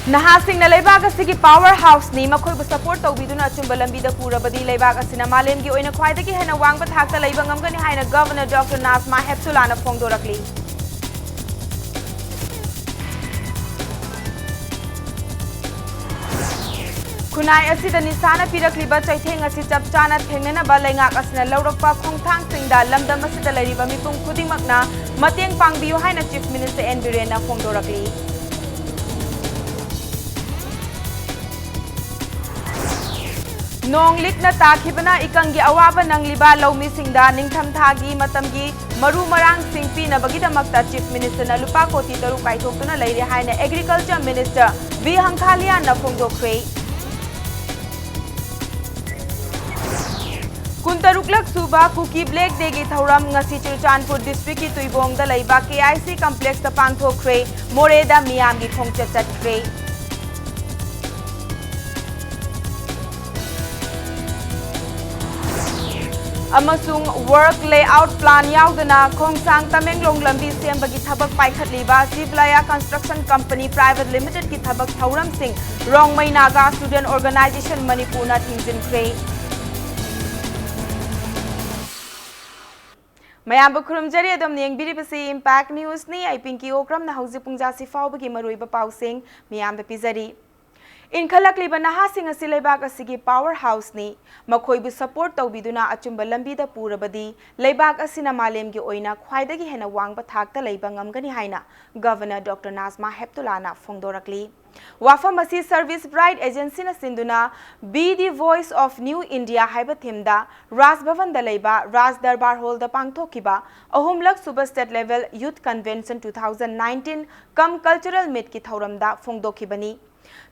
Nahasing na laibag asigi powerhouse ni makoy bu support tawbiduna achumba lambida purabadi laibag asina malemgi oina khwaidagi hena wangba thakta laiba ngamgani haina Governor Dr. Nazma Heptulana phongdorakli. Kunai asida nisana pirakliba chaitheng asi chapchana thengnana ba laingak asina laurakpa khongthang singda lamdam asida lairiba mipum khudingmakna mateng pangbiyu haina Chief Minister N Birena phongdorakli. Nong likna takhibana ikangi awaba nangliba laumi singda ningtham thagi matamgi maru marang singpi na bagidamakta Chief Minister na lupa koti taru paithoktuna lairi haina Agriculture Minister V Hangkhalia na phongdokre. Kuntaruklak suba Kuki Black Day gi thauram ngasi Churchanpur district ki tuibong da laiba KIC complex ta pangthokre moreda miyam gi khongchat chatkre. Amasung work layout plan yaudana khongsang Tamenglong lambi sembagi thabak paikhatliba Siblaya Construction Company Private Limited ki thabak thauram sing Rongmai Naga Student Organization Manipur na thingjinkre. Mayam bukhurumjari adom nengbiri basi Impact News ni ai pinki okram na hauji pungjasi faubagi maruiba pausing miyam da pizari. Inkhalakliba nahasing asi laibak asigi powerhouse ni makhoibu support tawbiduna achumba lambida purabadi laibak asina malemgi oina khwaidagi hena wangba thakta leiba ngamgani haina Governor Dr. Nazma Heptulana phongdorakli. Wafam asi Service Bride Agency na sinduna Be the Voice of New India haiba thimda Raj Bhavan da leiba Raj Darbar Hall da pangthokiba ahumlak Super State Level Youth Convention 2019 kam Cultural Meet ki thauramda phongdokhibani.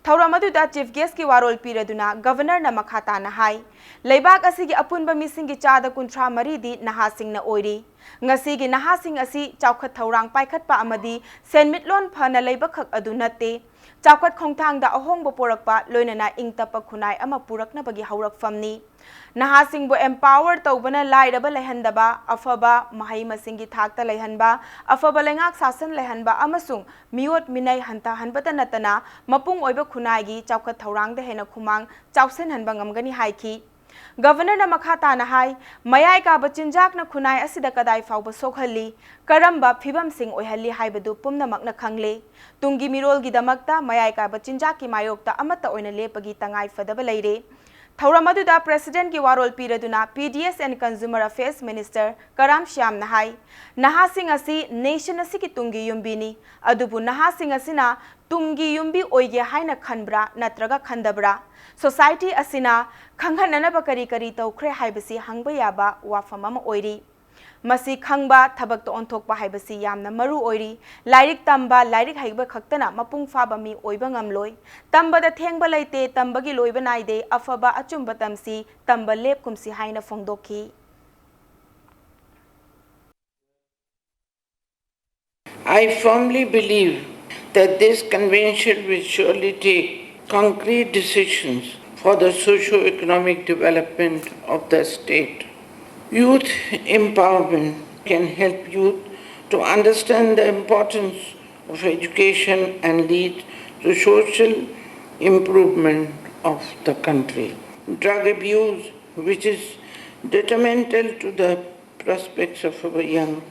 Thauramadu Chief Guest ki warol piraduna Governor na makhata na hai laibak asigi apunba misingi chada kuntra maridi nahasing na oiri ngasigi nahasing asi chawkhat thaurang paikhat pa amadi senmitlon phana leibakhak adu natte chawkhat khongthang da ahongbo porakpa loinana ingtapa khunai ama purakna bagi haurakfamni nahasing bo empower tawbana lairaba lehandaba afaba mahai masingi thakta lehanba afaba lengak sasan lehanba amasung miot minai hanta hanbata natana mapung oiba khunai gi chawkhat thaurang da hena khumang chawsen hanba ngamgani haiki. Governor na makhata na hai mayai ka bachinjak na khunai asida kadai fawba sokhalli karamba phibam sing oihalli haibadu pumna makna khangle tungi mirol gi damakta mayai ka bachinjak ki mayokta amata oina lepagi tangai fadaba leire. Thauramadu President ki warol piraduna PDS and Consumer Affairs Minister Karam Shyam nahai nahasing asi nation asi ki tungi yumbini adubu nahasing asina tungi yumbi oige haina khanbra natraga khandabra society asina khanghanana ba kari kari tawkhre haibasi hangba yaba wafam ama oiri masi khangba thabak to onthokpa haibasi yamna maru oiri lairik tamba lairik haiba khaktana mapung faba mi oiba ngamloi tamba da thengba leite tamba gi loiba naide afaba achumba tamsi tamba lep kumsi haina phongdokhi. I firmly believe that this convention will surely take concrete decisions for the socio-economic development of the state. Youth empowerment can help youth to understand the importance of education and lead to social improvement of the country. Drug abuse, which is detrimental to the prospects of our young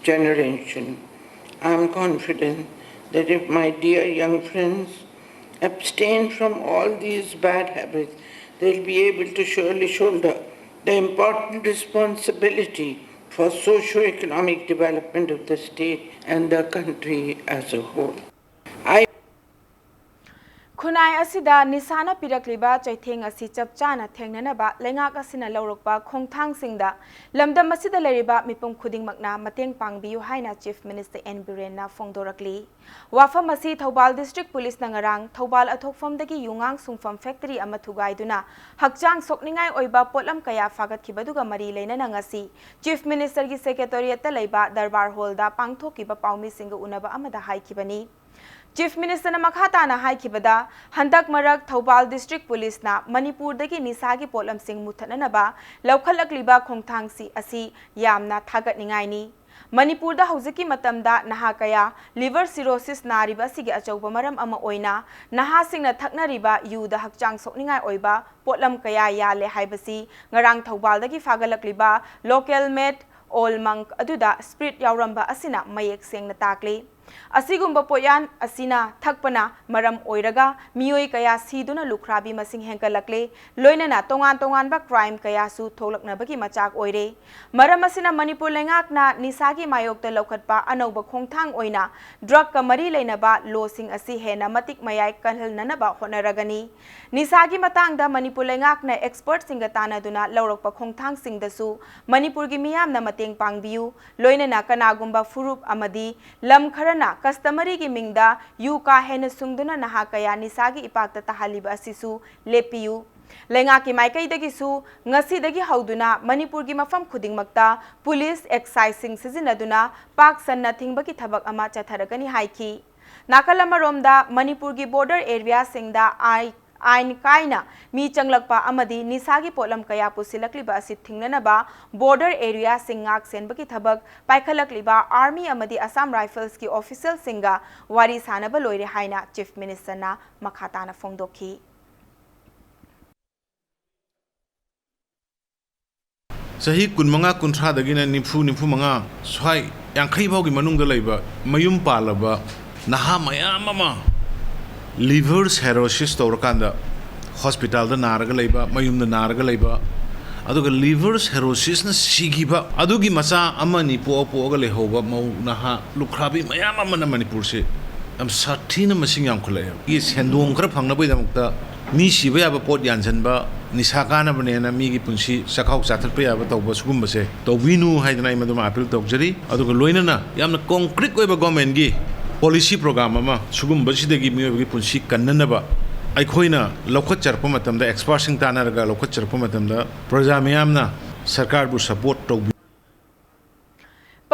generation. I am confident that if my dear young friends abstain from all these bad habits, they will be able to surely shoulder the important responsibility for socio-economic development of the state and the country as a whole. Khunai asida nisana pirakliba chaitheng asi chapchana thengnanaba lengak asina laurokpa khongthang singda lamdam asida leriba mipum khudingmakna mateng pangbiyu haina Chief Minister N Birena phongdorakli wafam asi Thobal District Police nangarang Thobal athokfamdagi yungang sungfam factory ama thugaiduna hakchang sokningai oiba potlam kaya fagatkibaduga mari leinana ngasi Chief Minister gi Secretariat ta leiba Darbar Hall da pangthokiba paumi singa unaba amada haikibani. Chief Minister na makhata na haikibada handak marak Thobal District Police na Manipur dagi nisagi potlam sing muthananaba laukhalakliba khongthang si asi yamna thagat ningai ni Manipur da hojiki matamda naha kaya liver cirrhosis nariba sigi achauba maram ama oina naha singna thaknariba yu da hakchang sokningai oiba potlam kaya yale haibasi ngarang thobal dagi fagalakliba local made all monk aduda spirit yauramba asina mayek sengna takli asigumba poyan asina thakpana maram oiraga miyoi kaya siduna lukhrabi masing hengkalakle loinana tongan ba crime kaya su tholaknabagi machak oire maram asina Manipur lengakna nisagi mayokta lokhatpa anauba khongthang oina drug ka mari leinaba losing asi hena matik mayai kanhalnanaba honaragani nisagi matangda Manipur lengakna expert singa tanaduna lawrokpa khongthang singdasu Manipur gi miyamna mateng pangbiu loinana kanagumba furup amadi lam kharana customary gi mingda yu ka hena sungduna naha kaya nisagi ipakta tahaliba asisu lepiu lenga ki maikai dagi su ngasi dagi hauduna Manipur gi mafam khudingmakta police excise sing sizinaduna pak sanna thingbaki thabak ama chatharagani haiki nakalamaromda Manipur gi border area singda ain kaina mi changlakpa amadi nisagi potlam kaya pusilakliba asi thingnanaba border area singak senbaki thabak paikhalakliba army amadi Assam Rifles ki official singa wari sanaba loire haina chief minister na makhatana fongdokhi Sahi kunmanga kuntra dagina nifu manga swai yang khai bau gi manung da leiba mayum palaba naha mayam ama liver cirrhosis tawrakanda hospital da naraga leiba mayum da naraga leiba aduga liver cirrhosis na sigiba adugi macha amani po ga lehoba mau naha lukhrabi mayam ama na Manipur se am sathina masing yang khulai i sendong khra phangna bai damukta mi siba ya ba pot yanjanba nisakana bane na mi gi punsi sakhau chathar pa ya ba tawba sugumba se tawinu haidana imaduma appeal tawjari aduga loina na yamna concrete oiba government gi policy program ama sugum basidagi miyogi punsi kannanaba aikhoina lokhat charpa matamda expert sing tanaraga lokhat charpa matamda praja miyamna sarkar bu support to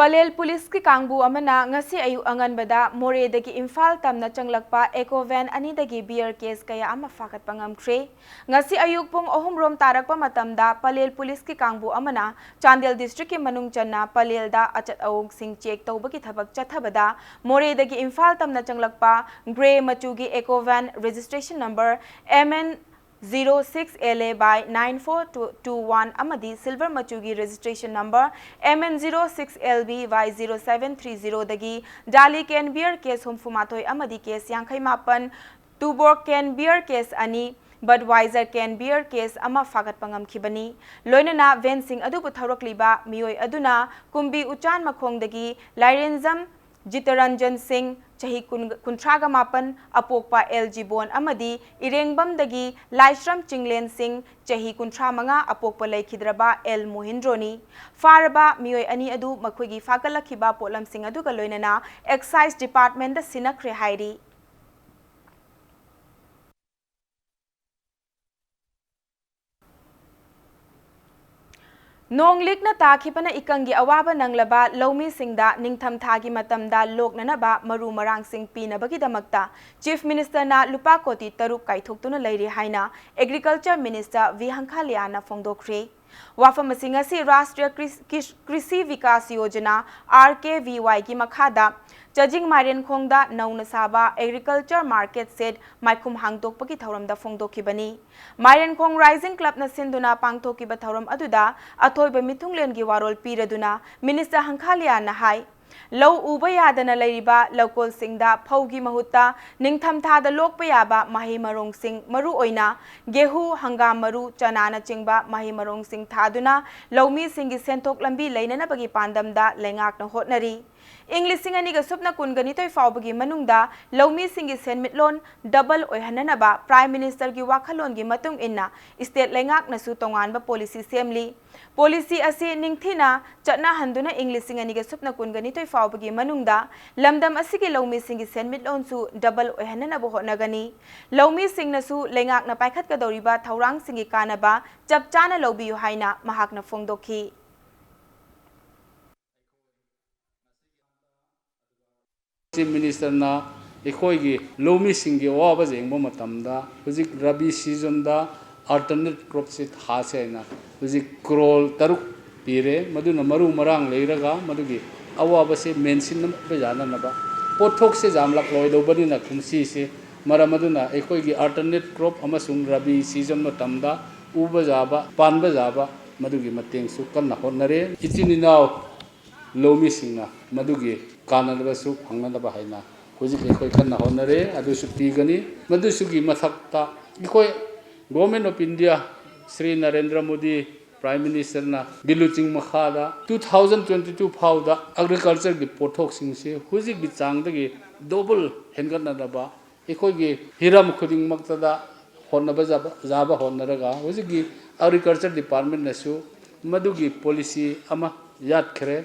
Palel police ki kangbu amana ngasi ayu anganbada more dagi Imphal tamna changlakpa eco van ani dagi beer case kaya ama fakat pangamkre ngasi ayuk pong ohumrom tarakpa matamda Palel police ki kangbu amana Chandel district ki manung channa Palel da achat awong sing check tawbaki thabak chathabada more dagi Imphal tamna changlakpa gray machugi eco van registration number MN 06LA by 9421 amadi silver machugi registration number MN06LB by 0730 dagi Dali Ken beer case humfumatoi amadi case yangkai mapan Tuborg Ken beer case ani Budweiser Ken beer case ama fagat pangam khibani loinana vencing adu puthaurokliba miyoi aduna kumbi uchan makhong dagi Lairenzam Jitaranjan Singh chahi kuntraga mapan apokpa LG Bon amadi Irengbam dagi Laishram Chinglen Singh chahi kuntra manga apokpa laikhidraba L Mohindroni faraba miyoi ani adu makhoigi fagalakhiba potlam sing adu ga loinana excise department da sinakre hairi Nonglik na takhipana ikangi awaba nanglaba lawmi singda ningtham thagi matamda loknanaba maru marang sing pinabagi damakta Chief Minister na lupa koti taruk kaithoktuna leiri haina Agriculture Minister V Hankhaliana fongdokre wafam singasi Rashtriya Krishi Vikas Yojana RKVY ki makhada Jajing Marian Khongda Nauna Saba Agriculture Market said Maikum Hangtokpaki Thauramda Fongdokhibani Marian Khong Rising Club na Sinduna Pangthokiba Thauram aduda Athoiba Mithunglen gi warol piraduna Minister Hankhalia na hai Low uba yadana leiriba local singda phaugi mahutta ningtham thada lokpa yaba mahi marong sing maru oina gehu hangam maru chanana chingba mahi marong sing thaduna lawmi singi senthok lambi leinana bagi pandamda lengak na hotnari English singani ga supna kungani toy fawbagi manungda lawmi singi senmitlon double oihananaba Prime Minister gi wakhalon gi matung inna state lengak na su tongan ba policy semli policy asi ningthina chatna handuna English singani ga supna kungani toy fawbagi manungda lamdam asigi lawmi singi senmitlon su double oihananaba hotnagani lawmi singna su lengak na paikhat ka doriba thaurang singi kanaba chapchana lawbiyu haina mahakna fongdokhi Chief Minister na ekhoi lawmi singi waba jengbo matamda hujik rabi season da alternate crop se thase na hujik crore taruk pire maduna maru marang leiraga madugi अवाब से मेंसिन जाना पोथोक से जामलक लोइदोबनिना कुमसी से मरमदुना एकोई alternate crop अमसुंग रबी season मतमदा उब जाबा पानब जाबा मदुगी मतेंगसु कन्ना होनरे इचिन इनाव लौमी सिंगना मदुगी कानदबसु फंगनदबा हाइना हुजिक एकोई कन्ना होनरे अदुसु पीगनी मदुसुगी मथक्ता एकोई government of India Shri Narendra Modi prime minister ना बिलुचिंग मखादा 2022 फाउदा एग्रीकल्चर की पोथोक सिंसे हुजिक की चांगदगी डबल हेनगनदबा एकोई हिरम खुदिंग मक्तदा होनबा जाबा होनरगा हुजिक एग्रीकल्चर डिपार्टमेंट नसु मदुगी पॉलिसी अमा यादखरे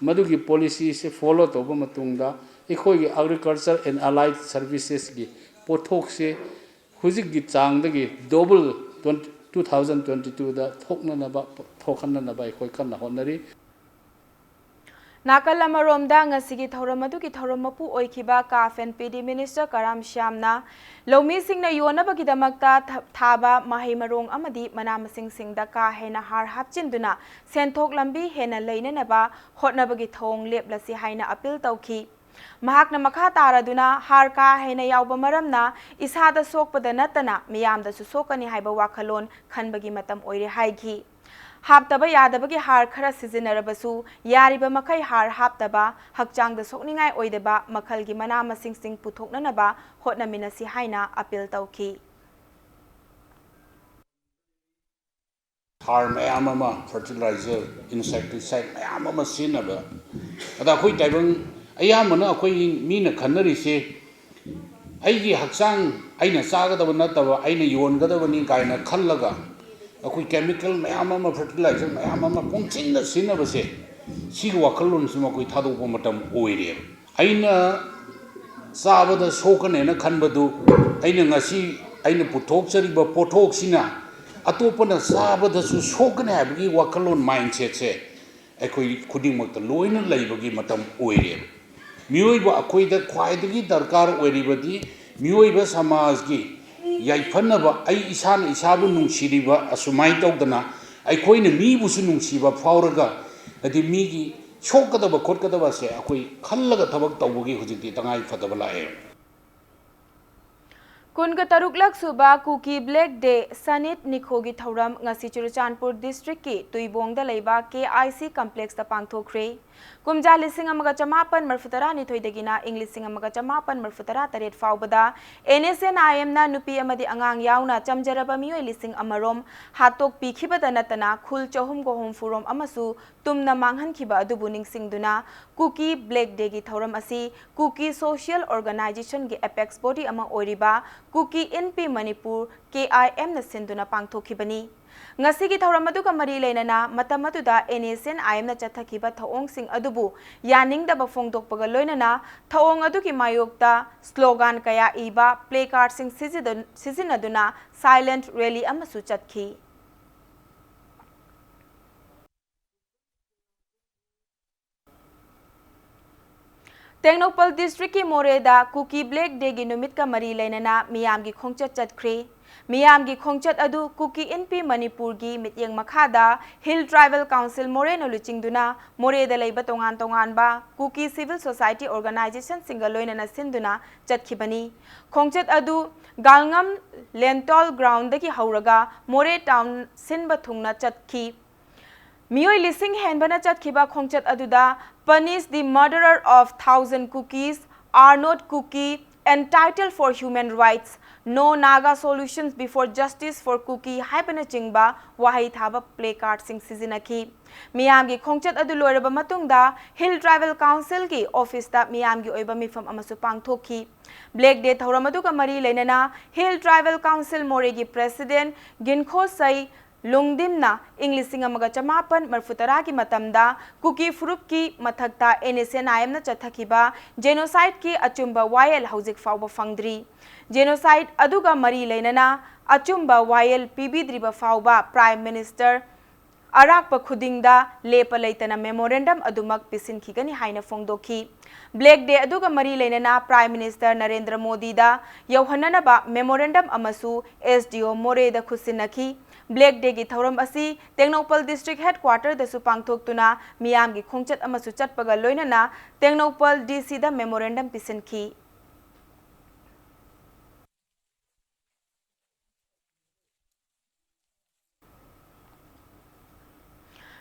मदुगी पॉलिसी से फॉलो तौब मतुंगदा एकोई एग्रीकल्चर एंड अलाइड सर्विसेस की पोथोक से हुजिक की चांगदगी डबल 2022 दा थोखननबा एकोई कन्ना होनरी नाकल अमरोमदा ngasi थौरम अदुगी थौरम मपु ओइखिबा CAF and PD minister Karam श्यामना लौमी सिंगना योनबगिदमक्ता थाबा माही मरोंग अमदी मना मसिंग सिंगदा का हेना हार हापचिंदुना सेंथोक लंबी हेना लेननबा होटनबगी थोंग लेपलसी हाइना अपील तौखी महाकना मखा तारादुना हार का हेना यावबा मरमना इसादा सोकपदा नतना मियामदसु सोकनी हाइबा वाखलोन खनबगी मतम ओइरे हाइगी हापतबा यादबगी हार खरा सिजिनरबसु यारिबा मखै हार हापतबा हकचांगदा सोकनिंगाय ओइदबा मखलगी मना मसिंग सिंग पुथोकननबा होटनमिनसी हाइना अपील तौखी हार मैम फर्टिलाइजर इनसेक्टिसाइड मैम सिनब अखोई टाइबंग अयामना अखोई मीना खन्नरिसे अइगी हकचांग अइना चागदब नतब अइना योनगदबनी कायना खल्लगा अखोई केमिकल मैम फर्टिलाइजर मैम पोंचिन सिनबसे सिग वाखलोन सिम अखोई थादोप मतम ओइरे अइना चाबदा सोकनेना खनबदु अइना ngasi अइना पुथोकचरिबा पोथोकसिना अतोपना चाबदसु सोकने हाबगी वाखलोन माइंडसेट से अखोई खुदिंगमक्ता लोइना लैबगी मतम ओइरे मियोइबा अखोइदा ख्वाइदगी दरकार ओइरिबदी मियोइबा समाज की याइफनबा आई इसान इसाबु नुंसिरिबा असुमाइ तौदना अखोइना मीबुसु नुंसिबा फावरगा अदि मीगी सोकदबा खोटकदबा से अखोइ खल्लगा थबक तौबगी हुजिकि तंगाइ फदबा लाए कुनग तरुकलक सुबा कुकी ब्लैक डे सनित निखोगी थौरम ngasi चुरचानपुर डिस्ट्रिक्ट की तुइबोंगदा लेबा KIC कॉम्प्लेक्स ता पांगथोखरे कुमजा लिसिंग अमगा चमापन मरफुतरा निथोइदगिना इंग्लिसिंग अमगा चमापन मरफुतरा तरेट फावबदा NSNIM ना नुपी अमदि अंगांग यावना चमजरबा मियोय लिसिंग अमरोम हातोक पीखिबदा नतना खुल चहुम गोहोम फुरोम अमसु तुमना मांगहनखिबा अदुबु निंगसिंगदुना कुकी ब्लैक डे की थौरम असि कुकी सोशल ऑर्गेनाइजेशन की एपेक्स बॉडी अमा ओरिबा कुकी NP मणिपुर KIM न सिंधुना पांगथोखिबनी ngasi की थौरम अदुगा मरी लेनना मतम अदुदा NSNIM न चथखिबा थौंग सिंग अदुबु यानिंगदबा फोंगदोकपगा लोइनना थौंग अदुगी मायोक्ता स्लोगन कया इबा प्ले कार्ड सिंग सिजिनदुना साइलेंट रैली अमसु चतखी टेक्नोपल डिस्ट्रिक्ट की मोरेदा कुकी ब्लैक डे की नुमित का मरी लेनना मियाम की खोंगचत चतखरे मियाम की खोंगचत अदु कुकी NP मणिपुर की मित्यंग मखादा हिल ट्राइबल काउंसिल मोरे न लुचिंगदुना मोरेदा लेबा तोंगान तोंगानबा कुकी सिविल सोसाइटी ऑर्गेनाइजेशन सिंगल लोइनना सिंधुना चतखिबनी खोंगचत अदु गालंगम लेंटोल ग्राउंड की हौरगा मोरे टाउन सिनबा थुंगना चतखी मियोय लिसिंग हेनबना चतखिबा खोंगचत अदुदा punish the murderer of 1,000 cookies are not cookie entitled for human rights no naga solutions before justice for cookie haibana chingba wahai thaba play card sing sizinaki miyam gi khongchat adu loiraba matungda hill tribal council ki office ta miyam gi oiba mifam amasu pangthokhi black day thoram adu ka mari lenana hill tribal council more gi president ginkho sai लुंगदिमना इंग्लिसिंग अमगा चमापन मरफुतरा की मतमदा cookie फ्रुप की मथक्ता NSNIM न चथखिबा genocide की अचुंबा vial हौजिक फावबा फंगद्री genocide अदुगा मरी लेनना अचुंबा वायल पीबीद्रिबा फावबा प्राइम मिनिस्टर अराकपा खुदिंगदा लेपा लेतना मेमोरेंडम अदुमक पिसिनखिगनी हाइना फोंगदोखी ब्लैक डे अदुगा मरी लेनना प्राइम मिनिस्टर नरेंद्र मोदी दा यौहननबा मेमोरेंडम अमसु SDO मोरेदा खुसिनखी Black Day gi thauram asi Tengnopal District Headquarter da su pangthoktuna miyam gi khongchat amasu chatpaga loinana Tengnopal DC da memorandum pisanki.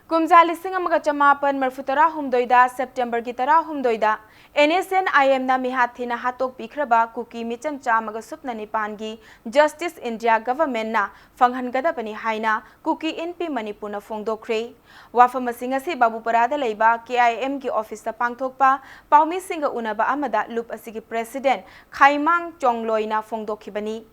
Kumja lising amaga chamapan marfutara humdoida September ki tara humdoida NSN IM na mihathina hatok bikraba kuki micham chamaga supna nipangi Justice India government na fanghangada bani haina kuki NP Manipur na fongdokre wafama singasi babu parada leiba KIM ki office ta pangthokpa paumi singa unaba amada loop asigi president Khaimang Chongloi na fongdokhibani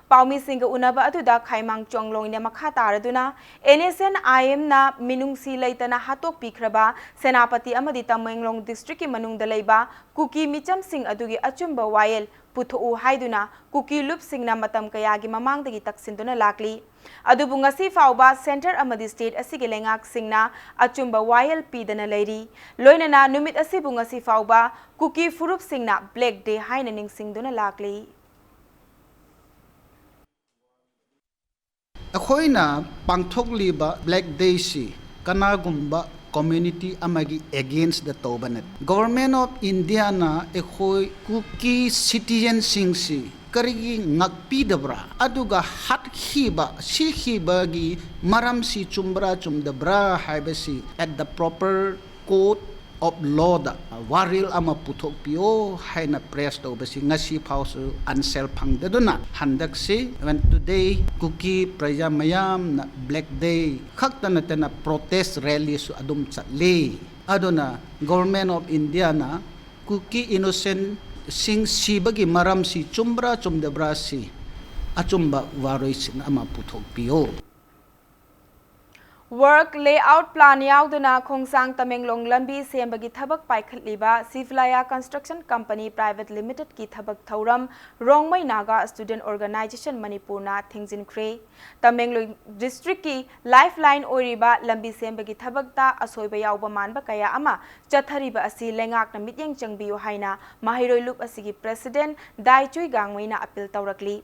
Paumi singa unaba aduda Khaimang Chongloi na makha taraduna NSN IM na minungsi leitana hatok pikraba senapati amadi Tamenglong district ki manungda leiba kuki micham sing adugi achumba wayel puthu haiduna kuki loop singna matam kayagi mamangdagi taksinduna lakli adubu ngasi fauba center amadi state asigi lengak singna achumba wayel pidana leiri loinana numit asibu ngasi fauba kuki furup singna black day haina ningsingduna lakli अखोइना पांथोकलिबा black day सी कनागुम्बा community amagi against the tobanet government of India na ekhoi kuki citizen singsi karigi ngakpi dabra aduga hat khiba si khiba gi maram si chumbra chumdabra haibasi at the proper court of law da waril ama puthok pio haina press to basi ngasi phausu ansel phangdaduna handak si when today kuki praja mayam na black day khaktana tena protest rally su adum chatle aduna government of India na kuki innocent sing sibagi maram si chumbra chumdabra si achumba waroi sin ama puthok pio Work layout plan yauduna khongsang Tamenglong lambi sembagi thabak paikhatliba Sivlaya Construction Company Private Limited ki thabak thauram Rongmai Naga Student Organization Manipur na thingjinkre Tamenglong district ki lifeline oriba lambi sembagi thabak ta asoiba yauba manba kaya ama chathariba asi lengak na mityeng changbiyo haina mahiroi loop asigi president Daichui Gangmai na appeal taurakli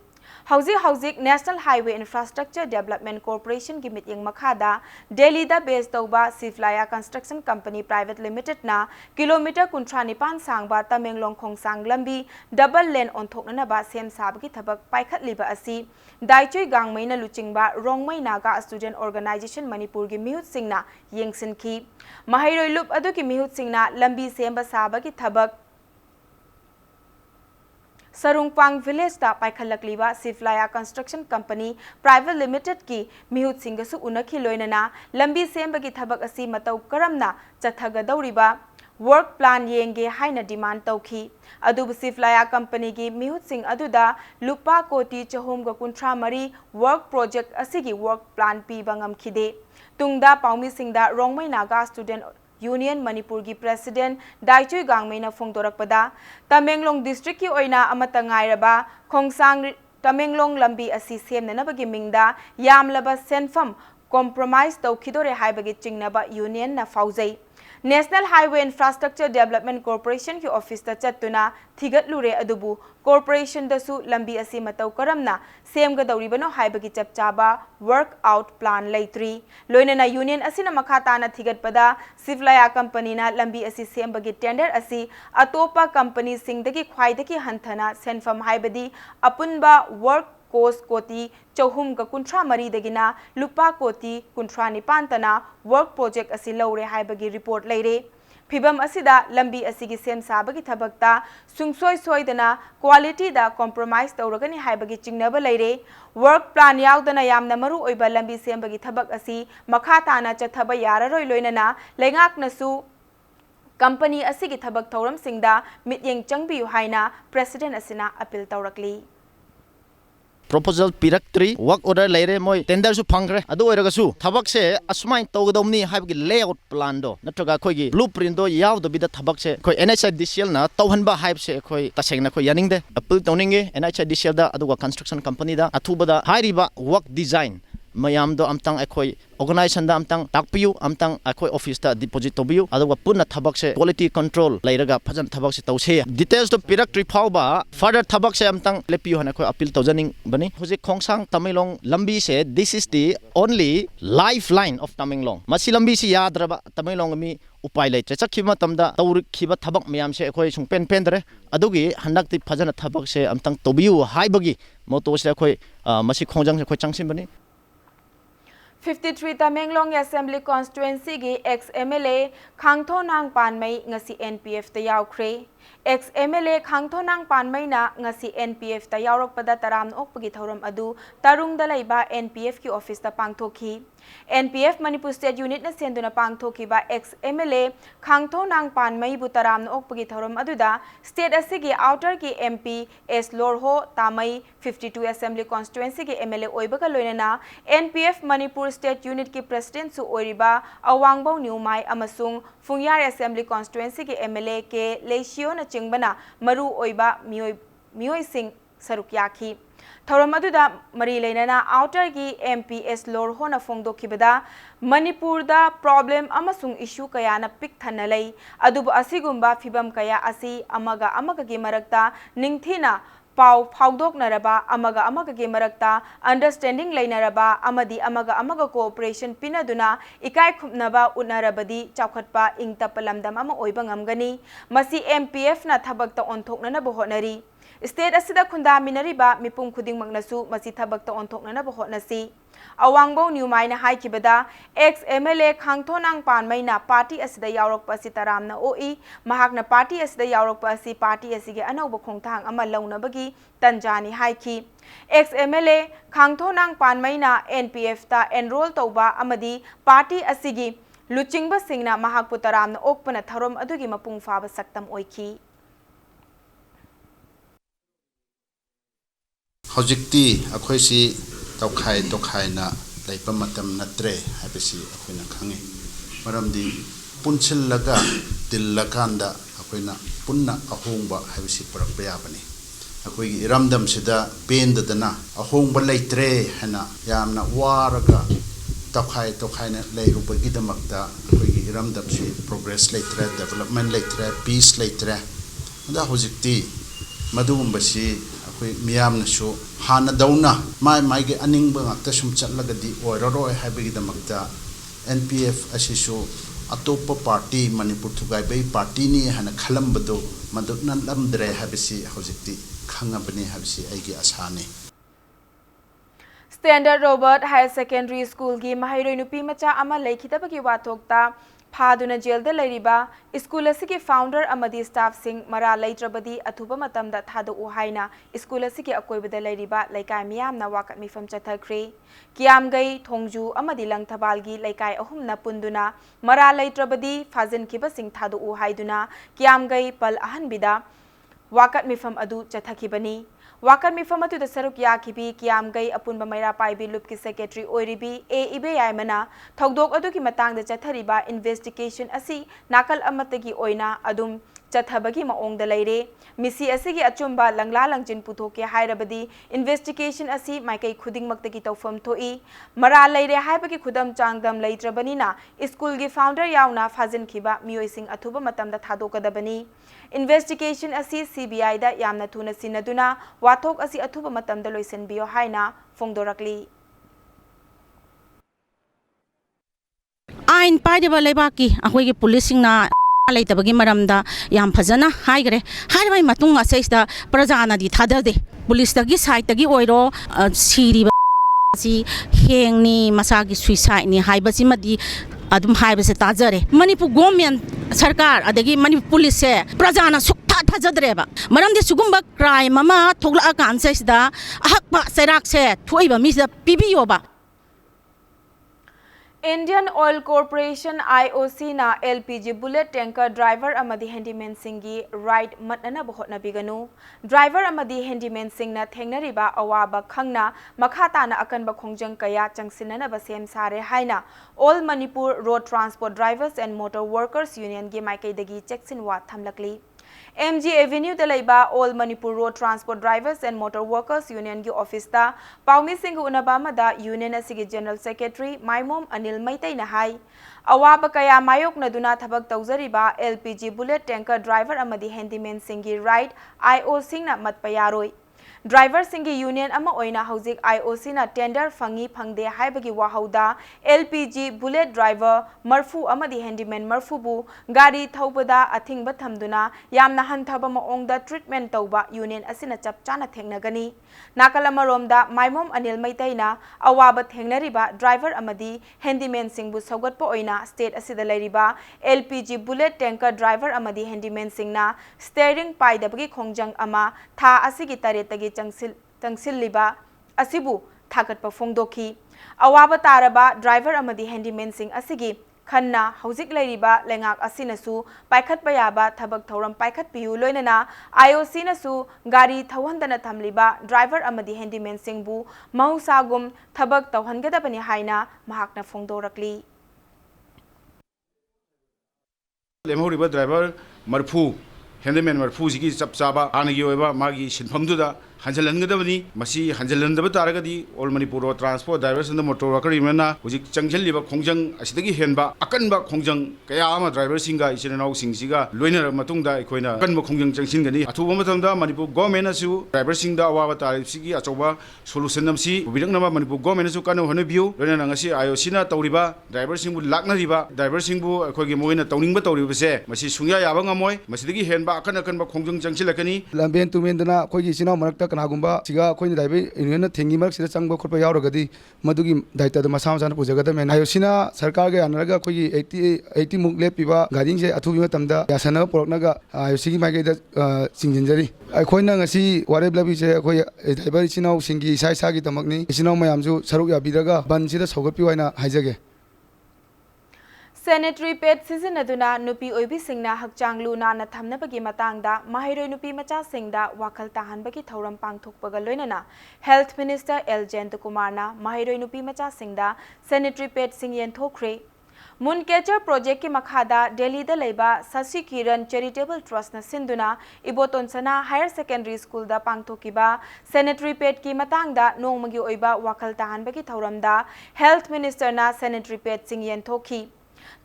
Hauzik National Highway Infrastructure Development Corporation ki mityeng makhada Delhi da base tauba Sivlaya Construction Company Private Limited na kilometer kuntranipan sangba Tamenglong khongsang lambi double lane onthokna ba sem sabagi thabak paikhatliba asi Daichui Gangmai na luchingba Rongmai Naga Student Organization Manipur gi mihut singna yengsinki Mahiroi loop adu ki mihut singna lambi semba sabagi thabak Sarungpang Village ta paikhalakliba Sivlaya Construction Company Private Limited ki mihut singasu unakhi loinana lambi sembagi thabak asi matau karamna chathagadawriba work plan yenge haina demand tauki adubu Sivlaya Company ki mihut sing aduda lupa koti chahom ga kuntra mari work project asigi work plan pi bangam khide tungda paumi singda Rongmai Naga Student Union Manipur gi President Daichui Gangmai na phongdorakpada Tamenglong district ki oina amata ngairaba khongsang Tamenglong lambi asi semnanabagi mingda yamlaba senfam compromise taukhidore haibagi chingnaba union na fauzai National Highway Infrastructure Development Corporation ki office ta chattuna thigatlure adubu corporation dasu lambi asi matau karamna semga dauribano haibagi chapchaba work out plan leitri loinana union asina makhata na thigatpada Sivlaya Company na lambi asi sembagi tender asi atopa company singdagi khwaidagi hanthana senfam haibadi apunba work cost koti chahum ga kuntra mari dagina lupa koti kuntra nipantana work project asi laure haibagi report leire phibam asida lambi asigi sem sabagi thabakta sungsoi soidana quality da compromise tawragani haibagi chingnaba leire work plan yaudana yamna maru oiba lambi sembagi thabak asi makha tana chathaba yararoi loinana lengak nasu company asigi thabak thauram singda mityeng changbiyu haina president asina appeal tawrakli proposal pirak-tri work order leire moi tender su phangre adu oiragasu thabak se asmai tawgadamni haibgi layout plan do natraga khoi gi blueprint do yaw do bida thabak se khoi NHIDCL na tawhanba haib se khoi tasengna khoi yaning de appeal tawninge NHIDCL da aduga construction company da athuba da hairiba work design mayam do amtang akhoi organization da amtang takpiu amtang akhoi office ta deposit tobiu aduga punna thabak se quality control leiraga phajan thabak se tause details to pirak tri phauba further thabak se amtang lepiu hana khoi appeal tawjaning bani hoji khongsang tamilong lambi se this is the only lifeline of tamilong masi lambi si yadraba tamilong mi upai lai chakhiba tamda tawrikhiba thabak mayam se akhoi sung pen dre adugi handakti phajana thabak se amtang tobiu haibagi moto se akhoi masi khongjang se khoi changsim bani 53 Tamenglong Assembly Constituency gi ex-MLA Khangthonang Panmai ngasi NPF ta yaukre. Ex-MLA Khangthonang Panmai na ngasi NPF ta yaurokpada taram okpagi thoram adu tarung dalaiba NPF ki office ta pangthoki. NPF Manipur State Unit na senduna pangthoki ba ex-MLA Khangthonang Panmai bu taram okpagi thoram aduda state asigi outer ki MP S Lorho Tamai 52 Assembly Constituency ki MLA oibaga loinana NPF Manipur State Unit ki President su oiriba Awangbau Newmai amasung Fungyar Assembly Constituency ki MLA ke Leishio na chingbana maru oiba mioi sing sarukyaki thoram aduda mari leinana outer ki MPS Lorho na phongdokibada Manipur da problem amasung issue kaya na pik thanalai adubu asigumba fibam kaya asi amaga gi marakta ningthina pau phawdok naraba amaga ge marakta understanding lainaraba amadi amaga cooperation pinaduna ikai khupnaba unarabadi chawkhatpa ingtapalamdam ama oiba ngamgani masi MPF na thabakta onthoknana bohonari state asida khunda minariba mipum khuding magnasu masi thabakta onthoknana bohonasi Awangbo Newmai na haikibada ex-MLA Khangthonang Panmai na party asida yaurokpa si taram na oi mahakna party asida yaurokpa si party asige anauba khongthang ama launabagi tanjani haiki ex-MLA Khangthonang Panmai na NPF ta enroll tauba amadi party asigi luchingba singna mahakpu taram na okpana tharom adugi mapung faba saktam oiki Hojikti akhoi si tokhay na laipa matam natre habisi akoina khangi maramdi punchil laga tillakanda akoina punna ahongba habisi parakpa yabani akoi gi iramdam sida pendadana ahongba laitre hana yamna waraga tokhay na lairubagi damakta akoi gi iramdam si progress laitre development laitre peace laitre anda hojikti madumumbasi akoi miyamna shu hana dauna mai ge aningba ngakta sum chatlagadi oiroroi habigi damakta NPF asishu atopa party Manipur thugai bei party ni hana khalambado madukna lamdre habisi hojikti khangabani habisi aigi asane Standard Robert Higher Secondary School gi mahairoi nupi macha ama leikhitaba ki wathokta Phaduna jail da lairiba school asigi founder amadi staff sing mara laitrabadi athuba matamda thadu uhaina school asigi akoibada lairiba laikai miyam na wakat mifam chathakre kiamgai thongju amadi langthabalgi laikai ahumna punduna mara laitrabadi phajin khiba sing thadu uhaiduna kiamgai pal ahanbida wakat mifam adu chathakibani Wakan mifamatu da saruk yakibi kiamgai apunba maira paibi loop ki secretary oiribi e ibe yaimana thogdok adu ki matang da chathariba investigation asi nakal amatagi oina adum chathabagi maong da leire misi asigi achumba langla langjin puthoke hairabadi investigation asi maikai khuding maktagi tawfam thoi mara leire haibagi khudam changdam leitrabani na school gi founder yauna phajin khiba mioising athuba matamda thadokadabani investigation asi CBI da yamna thuna sinaduna wathok asi athuba matamda loisenbiyo haina phongdorakli ain paideba lebaki akoi gi policing na ꯂꯩꯇꯕꯒꯤ ꯃꯔꯝꯗ ꯌꯥꯝ ꯐꯖꯅ ꯍꯥꯏꯈ꯭ꯔꯦ ꯍꯥꯏꯔꯕꯩ ꯃꯇꯨꯡ ꯑꯁꯤꯗ ꯄ꯭ꯔꯖꯥꯅꯗꯤ ꯊꯥꯗꯗꯦ ꯄꯨꯂꯤꯁꯇꯒꯤ ꯁꯥꯏꯠꯇꯒꯤ ꯑꯣꯏꯔꯣ ꯁꯤꯔꯤꯕ ꯁꯤ ꯍꯦꯡꯅꯤ ꯃꯁꯥꯒꯤ ꯁꯨꯏꯁꯥꯏꯠꯅꯤ ꯍꯥꯏꯕꯁꯤꯃꯗꯤ ꯑꯗꯨꯝ ꯍꯥꯏꯕꯁꯦ ꯇꯥꯖꯔꯦ ꯃꯅꯤꯄꯨꯔ ꯒꯣꯔꯃꯦꯟ ꯁꯔꯀꯥꯔ ꯑꯗꯒꯤ ꯃꯅꯤꯄꯨꯔ ꯄꯨꯂꯤꯁꯁꯦ ꯄ꯭ꯔꯖꯥꯅ ꯁꯨꯛꯊꯥ ꯊꯥꯖꯗ꯭ꯔꯦꯕ ꯃꯔꯝꯗꯤ ꯁꯤꯒꯨꯝꯕ ꯀ꯭ꯔꯥꯏꯝ ꯑꯃ ꯊꯣꯛꯂꯛꯑꯀꯥꯟꯁꯤꯗ ꯑꯍꯛꯄ ꯆꯩꯔꯥꯛꯁꯦ ꯊꯣꯛꯏꯕ ꯃꯤꯁꯤꯗ ꯄꯤꯕꯤꯌꯣꯕ Indian Oil Corporation IOC na LPG bullet tanker driver amadi handyman singi right matnana bohotna biganu driver amadi handyman singna thengnariba awaba khangna makhata na akanba khongjang kaya changsinana ba sem sare haina All Manipur Road Transport Drivers and Motor Workers Union gi maikai dagi cheksin wa thamlakli MG Avenue da laiba All Manipur Road Transport Drivers and Motor Workers Union gi office da paumi sing unaba amada union asigi General Secretary Maimom Anil Maitai na hai awaba kaya mayok na duna thabak tawzariba LPG bullet tanker driver amadi handyman singi right IO sing na matpayaroi Driver singi union ama oina hauzik IOC na tender fangi phangde haibagi wahauda LPG bullet driver marfu amadi handyman marfu bu gari thaubada athingba thamduna yamna hanthaba maongda treatment tauba union asina chapchana thengnagani nakalamarom maimom anil maitaina awaba thengnariba driver amadi handyman singbu saugatpa oina state asida lairiba LPG bullet tanker driver amadi handyman singna steering paidabagi khongjang ama tha asigi taretagi Tangsil asibu thagatpa phongdokhi awaba taraba driver amadi handyman sing asigi khanna hauzik lairiba lengak asinasu paikhatpa yaba thabak thoram paikhat piu loinana IOC nasu gari thawhandana thamliba driver amadi handyman singbu mausagum thabak tawhangadabani haina mahakna phongdorakli lemhoriba driver marfu handyman marfu sigi chap chaba anagi oiba magi sinfamduda hanjalangadabani masi hanjalandaba taragadi All Manipur Road Transport Drivers and Motor Worker Union hujik changjaliba khongjang asidagi henba akanba khongjang kaya ama driver singa isinau singsiga loinara matungda ikoina akanba khongjang changsinggani athuba matamda Manipur government asu driver singda awaba taribsigi achoba solution namsi biraknama Manipur government asu kanu hanabiu loinana ngasi IOC na tawriba driver singbu laknariba driver singbu akogi moina tawningba tawribase masi sungya yaba ngamoi masidagi henba akanba khongjang changsilakani lamben tumendana akogi sinau marakta kanagumba siga koini daibe union thengi marak sida changba khotpa yauragadi madugi daita da masa masa pujagada men ayosina sarkar ga anaraga koigi 80 muk lepiba gading se athubi matamda yasana poroknaga ayosigi mai ga singjinjari aikoina ngasi wareb labi se akoi daiber sinau singi sai sagi tamakni sinau mayamju saruk yabiraga ban sida sogatpi waina haijage Sanitary pad season aduna nupi oibi singna hakchang luna na thamnabagi matangda mahiroi nupi macha singda wakal tahanbagi thauram pangthokpaga loinana Health Minister L Jayantakumar na mahiroi nupi macha singda sanitary pad sing yenthokre Mooncatcher project ki makhada Delhi da leiba Sashi Kiran Charitable Trust na sinduna Iboton Sana Higher Secondary School da pangthokiba sanitary pad ki matangda nongmagi oiba wakal tahanbagi thauramda Health Minister na sanitary pad sing yenthokhi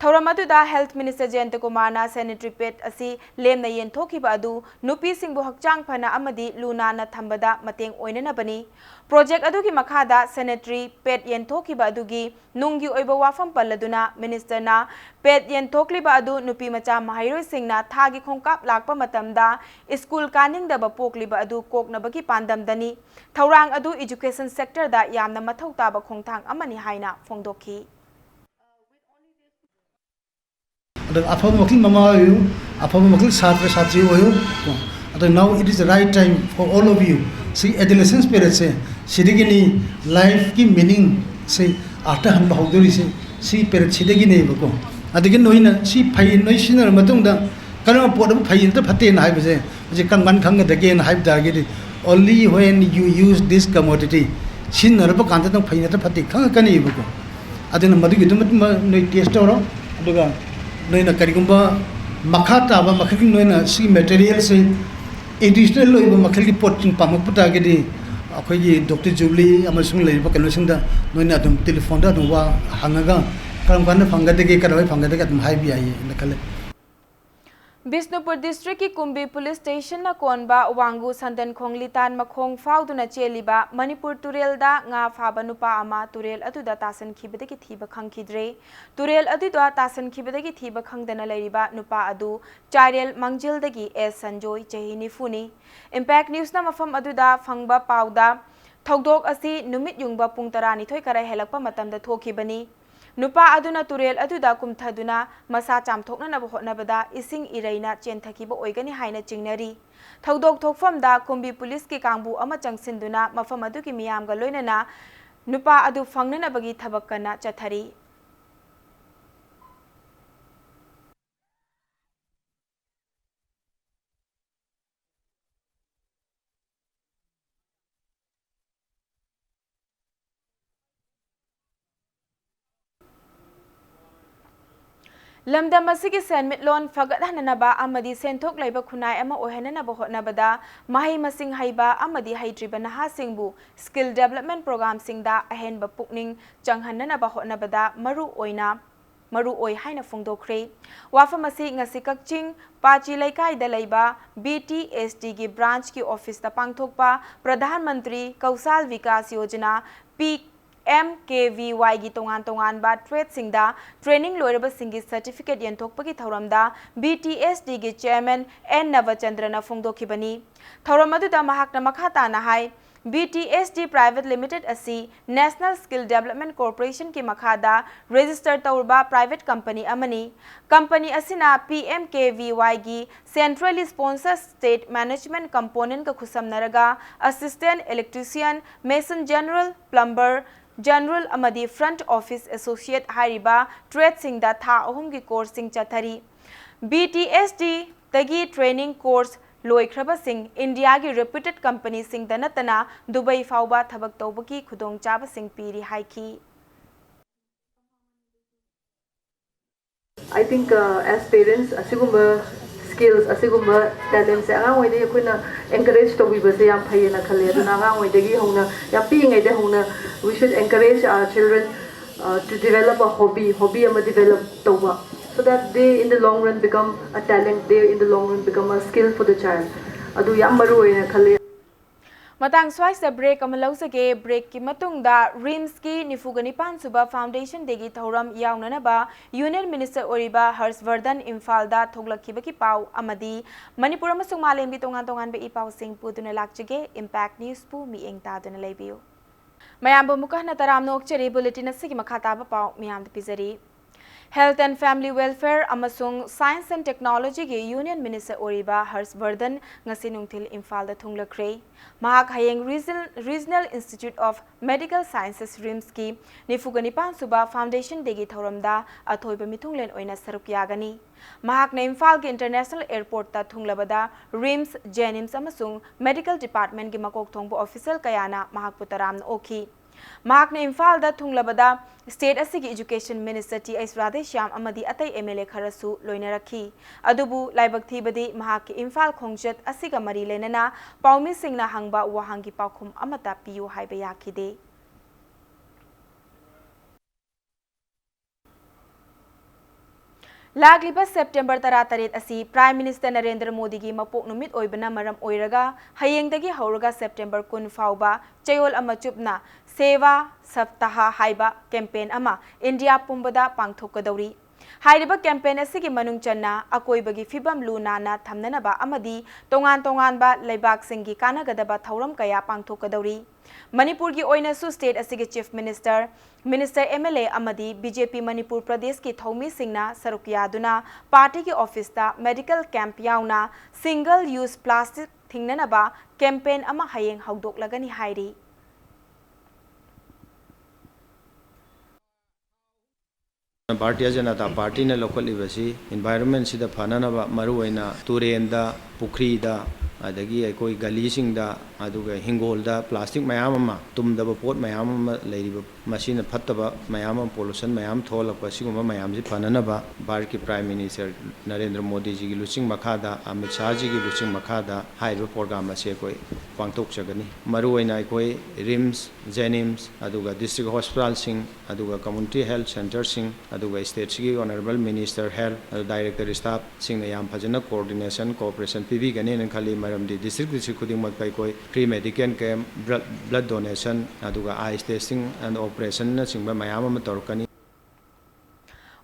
Thauramatuda Health Minister Jayantakumar na sanitary pad asi lemna yenthokiba adu nupi singbu hakchang phana amadi luna na thambada mateng oinana bani project adugi makhada sanitary pad yenthokiba adugi nunggi oiba wafam palladuna minister na pad yenthokliba adu nupi macha mahairoi singna thagi khongkap lakpa matamda school kaning da bapokliba adu koknabagi pandamdani thaurang adu education sector da yamna mathau taba khongthang amani haina phongdokhi Afam makil mama you, afam makil satra satri you. Now it is the right time for all of you. See adolescent spirit say, Sidigini life ki meaning say after han bahuduri say, see period Sidigini bako. Again noina, see pay notion or matunda, Kana put up pay in the patin hype say, which can one kanga again hype targeted. Only when you use this commodity, Shin or Bakanta pay at the pati, Kanga Kani bako. Adin Madu no taste or noina karigumba makata ba makaki noina si material se additional loiba makali potting pamakputa gedi akhoi Dr. Jubilee amasung leiba kanusingda noina dum telephone da wa hangaga karam kan phangade ke karai phangade ka dum hai bi ai nakale Bisnupur district ki Kumbi police station na konba wangu sandan khonglitan makhong fauduna cheliba Manipur turel da nga phaba nupa ama turel atuda tasan khibadagi thiba khangkhidre turel aduda tasan khibadagi thiba khangdana leiriba nupa adu chairel mangjildagi S Sanjoy chehini funi Impact News na mafam aduda phangba pauda thogdok asi numit yungba pung 12 karai helakpa matamda thokibani Nupa aduna turel aduda kumthaduna masa chamthokna na hotnabada ising iraina chenthakiba oigani haina chingnari thaudok thokfamda Kumbi police ki kangbu ama changsinduna mafam aduki miyamga loinana nupa adu fangnana bagi thabakkana chathari lamdam asigi senmitlon fagathananaba amadi senthok laiba khunai ama ohenanaba hotnabada mahai masing haiba amadi haidriba nahasingbu skill development program singda ahenba pukning changhananaba hotnabada maru oi haina phongdokhre wafamasi ngasi kakching pachi laikai da laiba BTSD gi branch ki office ta pangthokpa pradhan mantri kausal vikas yojana MKVY gi tongan ba trade singda training loiraba singi certificate yenthokpa gi thoramda BTSD gi chairman N Navachandrana phongdokhibani thoram aduda mahakna makhata na hai BTSD Private Limited asi National Skill Development Corporation ki makhada register tawrba private company amani company asina PMKVY gi centrally sponsored state management component ka khusamnaraga assistant electrician mason general plumber General amadi front office associate hariba trade singda tha ahum gi course sing chathari BTSD tagi training course loikraba sing India gi reputed company sing da natana Dubai fauba thabak tawbaki khudong chaba sing piri haiki I think as parents asigumba skills asigumba talents angang oide yakuna encourage to bibase yam phayena khale aduna angang oide gi hona ya pi ngai de hona we should encourage our children to develop a hobby ama develop toba so that they in the long run become a talent, they in the long run become a skill for the child adu yam maru oina khale matang swai se break amalawsage break ki matungda rims ki nifugani pansuba foundation degi thoram yawnana ba union minister oriba Harshvardhan Imphal da thoglakhiba ki pau amadi Manipur amasung malembi tongan be ipau sing puduna lakjage impact news pu mi engta dana leibiu mayambu mukahna taram nok cheri bulletin asigi makhata ba pau miyam pizari Health and Family Welfare amasung Science and Technology gi Union Minister Oriba Harshvardhan ngasi nungthil Imphal da thunglakre mahak hayeng Regional Institute of Medical Sciences RIMS ki nifugani pansuba foundation degi thoramda athoiba mithunglen oina saruk yagani mahak na Imphal gi International Airport ta thunglabada RIMS Jenims amasung Medical Department gi makok thongbu official kayana mahak putaram okhi mahak na Imphal da thunglabada state asigi education minister T.S. Radheshyam amadi atai MLA kharasu loinarakhi adubu laibak thibadi mahak ki Imphal khongjat asiga mari lenana paumi singna hangba wahangi paukhum amata piyu haiba yakhide Lagliba September 13 asi Prime Minister Narendra Modi gi mapok numit oibana maram oiraga hayengdagi hauraga September 10 fauba chayol ama chupna Seva Saptaha haiba campaign ama India pumbada pangthokadauri hairiba campaign asigi manung channa akoibagi fibam lu nana thamnanaba amadi tongan ba leibak singi kanagadaba thauram kaya pangthokadauri Manipur gi oina su state asigi chief minister MLA amadi BJP Manipur Pradesh ki thomi singna sarukya duna party ki office ta medical camp yauna single use plastic thingnanaba campaign ama hayeng hawdok lagani hairi Bharatiya Janata Party na local ibasi environment sida phananaba maruaina turenda pukhri da adagi ekoi gali singda aduga hingol da plastic mayam ama tumdaba pot mayam ama leiriba machine phattaba mayam ama pollution mayam tholakpa siguma mayam ji phananaba Bharat ki Prime Minister Narendra Modi ji gi luching makhada Amit Shah ji gi luching makhada haiba program ase koi pangtok chagani maruaina ekoi RIMS Jenims aduga district hospital sing aduga community health center sing aduga state gi honorable minister health director staff sing yam phajana coordination cooperation pibi gani nan khali maramdi district khuding mak kai koi free medical camp blood donation aduga eye testing and operation na singba mayam ama torkani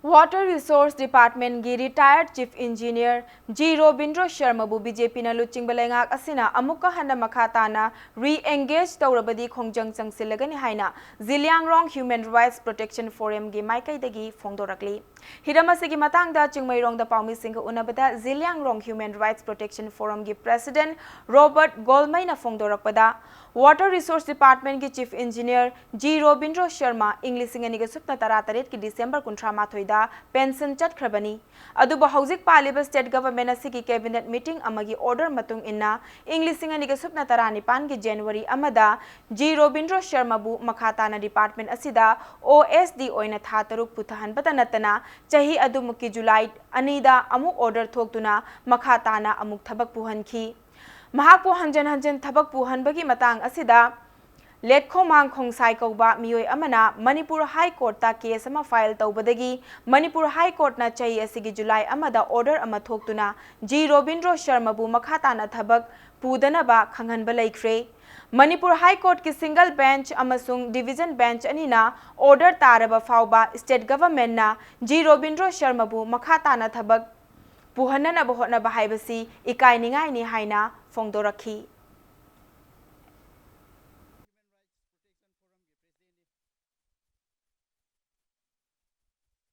Water Resource Department gi retired Chief Engineer G. Robindra Sharma bu BJP na luching balengak asina amuka handa makhatana re-engage taurabadi khongjang changsilagani haina Ziliangrong Human Rights Protection Forum gi maikai dagi phongdorakli hiramase gi matangda chingmairong da paumi singha unabada Ziliangrong Human Rights Protection Forum gi President Robert Golmai na phongdorakpada Water Resource Department की Chief Engineer G. Robindro Sharma English Inga Supna Tarataret की December Kuntra Mathoida pension chat krabani. Adu Bahauzik Paliba State Government Asiki Cabinet Meeting Amagi Order Matung Inna English Inga Supna Tarani Pan की January Amada G. Robindro Sharma Bu Makhatana Department Asida OSD Oina Thataruk Putahan Batanatana Chahi Adu Muki July Anida Amuk Order Thoktuna Makhatana Amuk Tabak Puhanki. Mahakpo Hanjan Hanjan Tabak Puhanbagi Matang Asida Letko Mang Kong Sai Kauba Mioi Amana Manipur High Court ta case ama file taubadagi Manipur High Court na chahi asigi July amada order ama thoktuna G. Robindro Sharma bu makhatana thabak pudanaba khanghanba laikre. Manipur High Court ki single bench amasung division bench anina order taraba fauba state government na G. Robindro Sharma bu makhatana thabak puhanana bahotna bahaibasi ikai ningai ni haina fongdorakhi.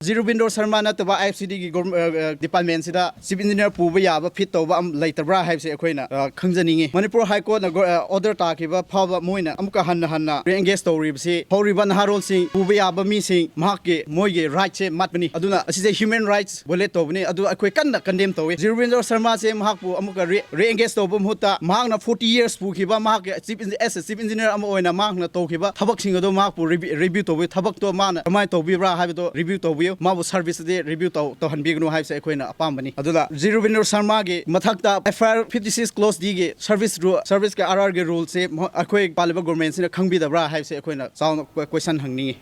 Robindro Sharma nataba IFCD ki department sida chief engineer puba yaba fit toba am leitabra haibse akoina khangjaningi Manipur High Court na order takiba phaba moina amuka hanna re-engage toribsi horiba naharol sing puba yaba mi sing mahake moige right se matbani aduna asise human rights bole tobani adu akoi kanna condemn towe Robindro Sharma se mahakpu amuka re-engage toba muta mahakna 40 years pukiba mahake chief engineer am oina mahakna tokiba thabak sing ado mahakpu review tobe thabak to mana kamai tobibra habido review tobiyo mabu service de review to hanbignu haibse akoina apambani adula Robindro Sharma ge mathakta FR 56 clause D ge service ke RR ge rule se akoi paliba government sina khangbidabra haibse akoina sound question hangni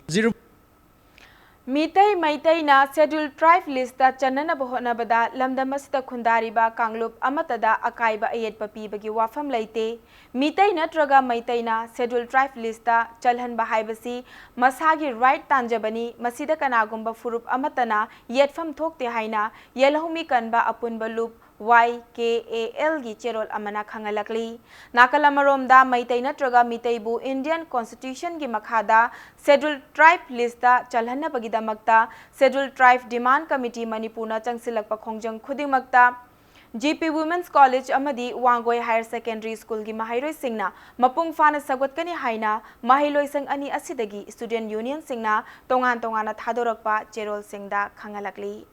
Mitai Maitai na scheduled tribe list da chanana bahona bada lamda masita khundariba kanglup amatada akaiba ayet papi bagi wafam laite Mitai natraga Maitai na scheduled tribe list da chalhan bahaibasi masagi right tanjabani masida kanagumba furup amatana yetfam thokte haina yelahumi kanba apunba loop YKAL gi cherol amana khangalakli nakalamarom da Maitai natraga Mitai bu Indian Constitution gi makhada scheduled tribe list da chalhanna bagidamakta scheduled tribe demand committee Manipur na changsilakpa khongjang khudingmakta GP Women's College amadi Wangoi Higher Secondary School gi mahairoi singna mapung fana sagwatkani haina mahiloi sang ani asidagi student union singna tongan thadorakpa cherol singda khangalakli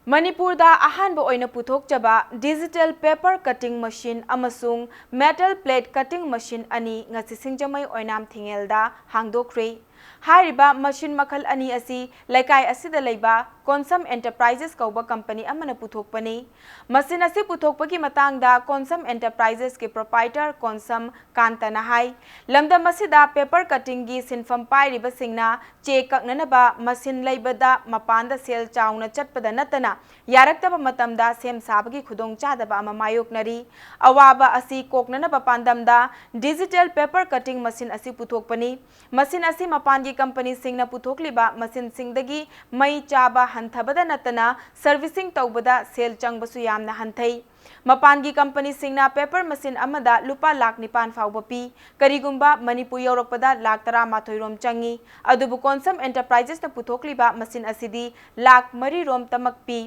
Manipur da ahanba oina puthok chaba digital paper cutting machine amasung metal plate cutting machine ani ngasi singjamai oinam thingel da hangdokre hariba machine makhal ani asi laikai asida leiba Consum Enterprises kauba company amana puthokpani machine asi puthokpagi matangda Consum Enterprises ke proprietor Consum Kantana hai lamda masida paper cutting gi sinfam pairiba singna che kaknanaba machine leibada mapanda sel chauna chatpada natana yarakta matamda sem sabagi khudong chadaba ama mayoknari awaba asi koknanaba pandamda digital paper cutting machine asi puthokpani machine asi mapangi company singna puthokliba machine singdagi mai chaba hanthabada natana servicing tawbada sel changbasu yamna hanthai mapangi company singna paper machine amada lupa lakh nipan fawba pi karigumba Manipur yorokpada lakh 13 rom changi adubu Consum Enterprises na puthokliba machine asidi lakh 3 rom tamak pi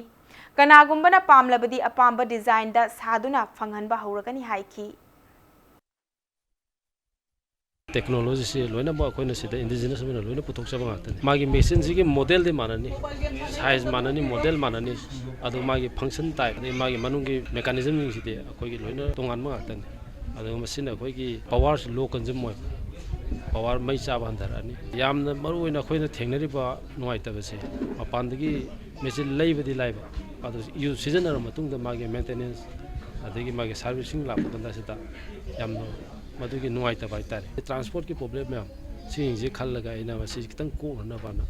kanagumba na pamlabadi apamba design da saduna phanghanba haurakani haiki technology se loina ba koina sida indigenous mena loina puthok chaba ngata magi machine ji model de manani size manani model manani adu magi function type de magi manungi mechanism ni side akoi gi loina tongan ma ngata adu machine akoi gi power low consume moi power mai chaba handarani yamna maru oina koina thengnari ba noi ta base mapan dagi machine leibadi laiba adu yu season ar matung da magi maintenance adigi magi servicing la panda sida yamno madugi nuaita baitare transport ki problem me sing je khallaga ina masi kitang ko na bana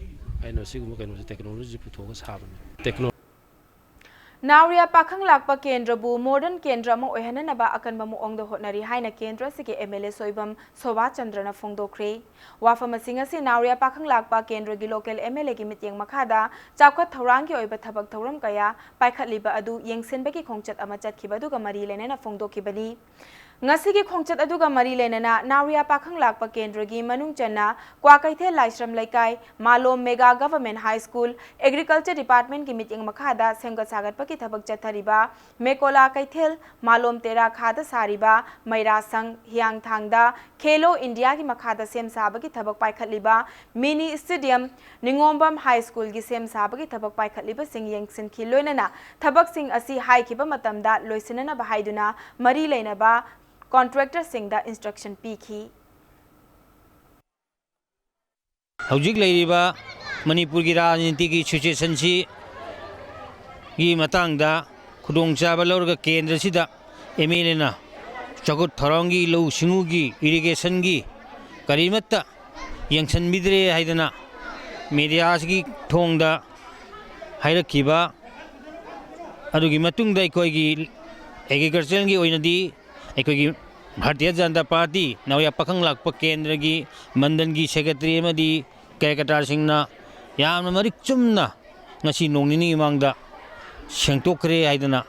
aina sigum kaino technology puthoga sabane technology Nauria pakhang lakpa kendra bu modern kendra mo oihana ba akan ba mo ongdo hotnari haina kendra sike MLA soibam Soba Chandrana phongdokre wafama singa si Nauria pakhang lakpa kendra gi local MLA gi mityeng makhada chakhat thorang gi oiba thabak thoram kaya paikhatliba adu yengsen ba ki khongchat ama chat khiba du ga mari lenena phongdokibani Ngasigi khongchat aduga mari lenana Nauriya Pakhang Lakpa Kendragi Manung Channa Kwakaithe Laisram Laikai Malom Mega Government High School Agriculture Department ki meeting makhada semgat sagat paki thabak chathariba Mekola Kaithel Malom Tera khada sariba Maira Sang Hiang Thangda Khelo India ki makhada sem saba ki thabak paikhatliba Mini Stadium Ningombam High School ki sem saba ki thabak paikhatliba sing yengsin ki loinana thabak sing asi hai kiba matamda loisinana bahaiduna mari leinaba contractor singda instruction piki Hojik leiriba Manipur ki rajniti ki situation si gi matangda khudong chaba lorga kendra sida MLA na chagut thorongi lo singugi irrigation gi karimatta yangsan bidre haidana media gi thongda hairakhiba adugi matungda ikoi gi agriculture gi oinadi ikoi Bharatiya Janata Party Nauriya Pakhang Lakpa Kendragi Mandangi Secretary Madi Kaikatar Singna Yamna Marik Chumna Ngasi Nongnini Mangda Sengtokre Haidana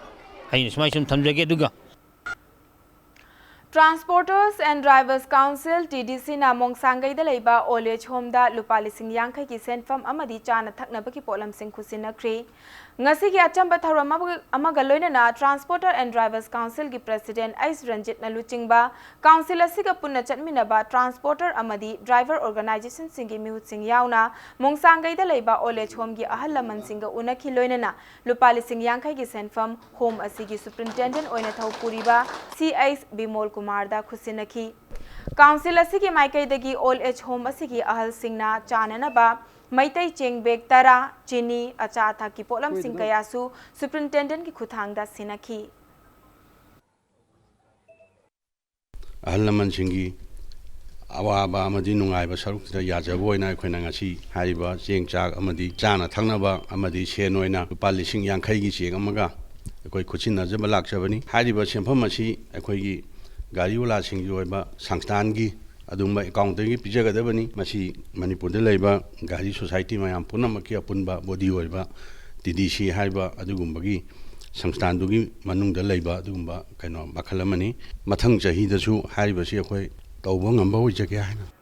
Hain Smaisum Thamjage Duga Transporters and Drivers Council TDC na Mongsangai da leiba Old Age Home da lupa lising yangkai ki senfam amadi chana thaknabaki polam sing khusinakri ngasi ki achamba tharam amaga loinana Transporter and Drivers Council ki President Ais Ranjit na luchingba council asiga punna chatminaba Transporter amadi Driver Organization singi mihut sing yauna Mongsangai da leiba Old Age Home ki ahal laman singa unaki loinana lupa lising yangkai ki senfam home asigi Superintendent oina thau puriba CIs Bimol Kumarda Khusinaki Council asigi maikaidagi Old Age Home asigi ahal singna chananaba Maitai Cheng Beg Tara Chini Achata ki polam sing kayasu Superintendent ki khuthangda sinaki ahal laman singi awaba amadi nungaiba sarukta yajabo oina akhona ngasi haiba cheng chak amadi chana thangnaba amadi sen oina lupa lising yangkhai gi cheng amaga akoi khuchinna jaba lakchabani haiba sempham asi akoi gi gari wala sing yoiba sangstan gi adumba account gi pijagadabani masi Manipur da leiba gari society mayam punamaki apunba body oiba TDC haiba adugumbagi sangstan dugi manung da leiba adugumba kaino makhalamani mathang chahi da su haiba si akhoi tawba ngamba ojage haina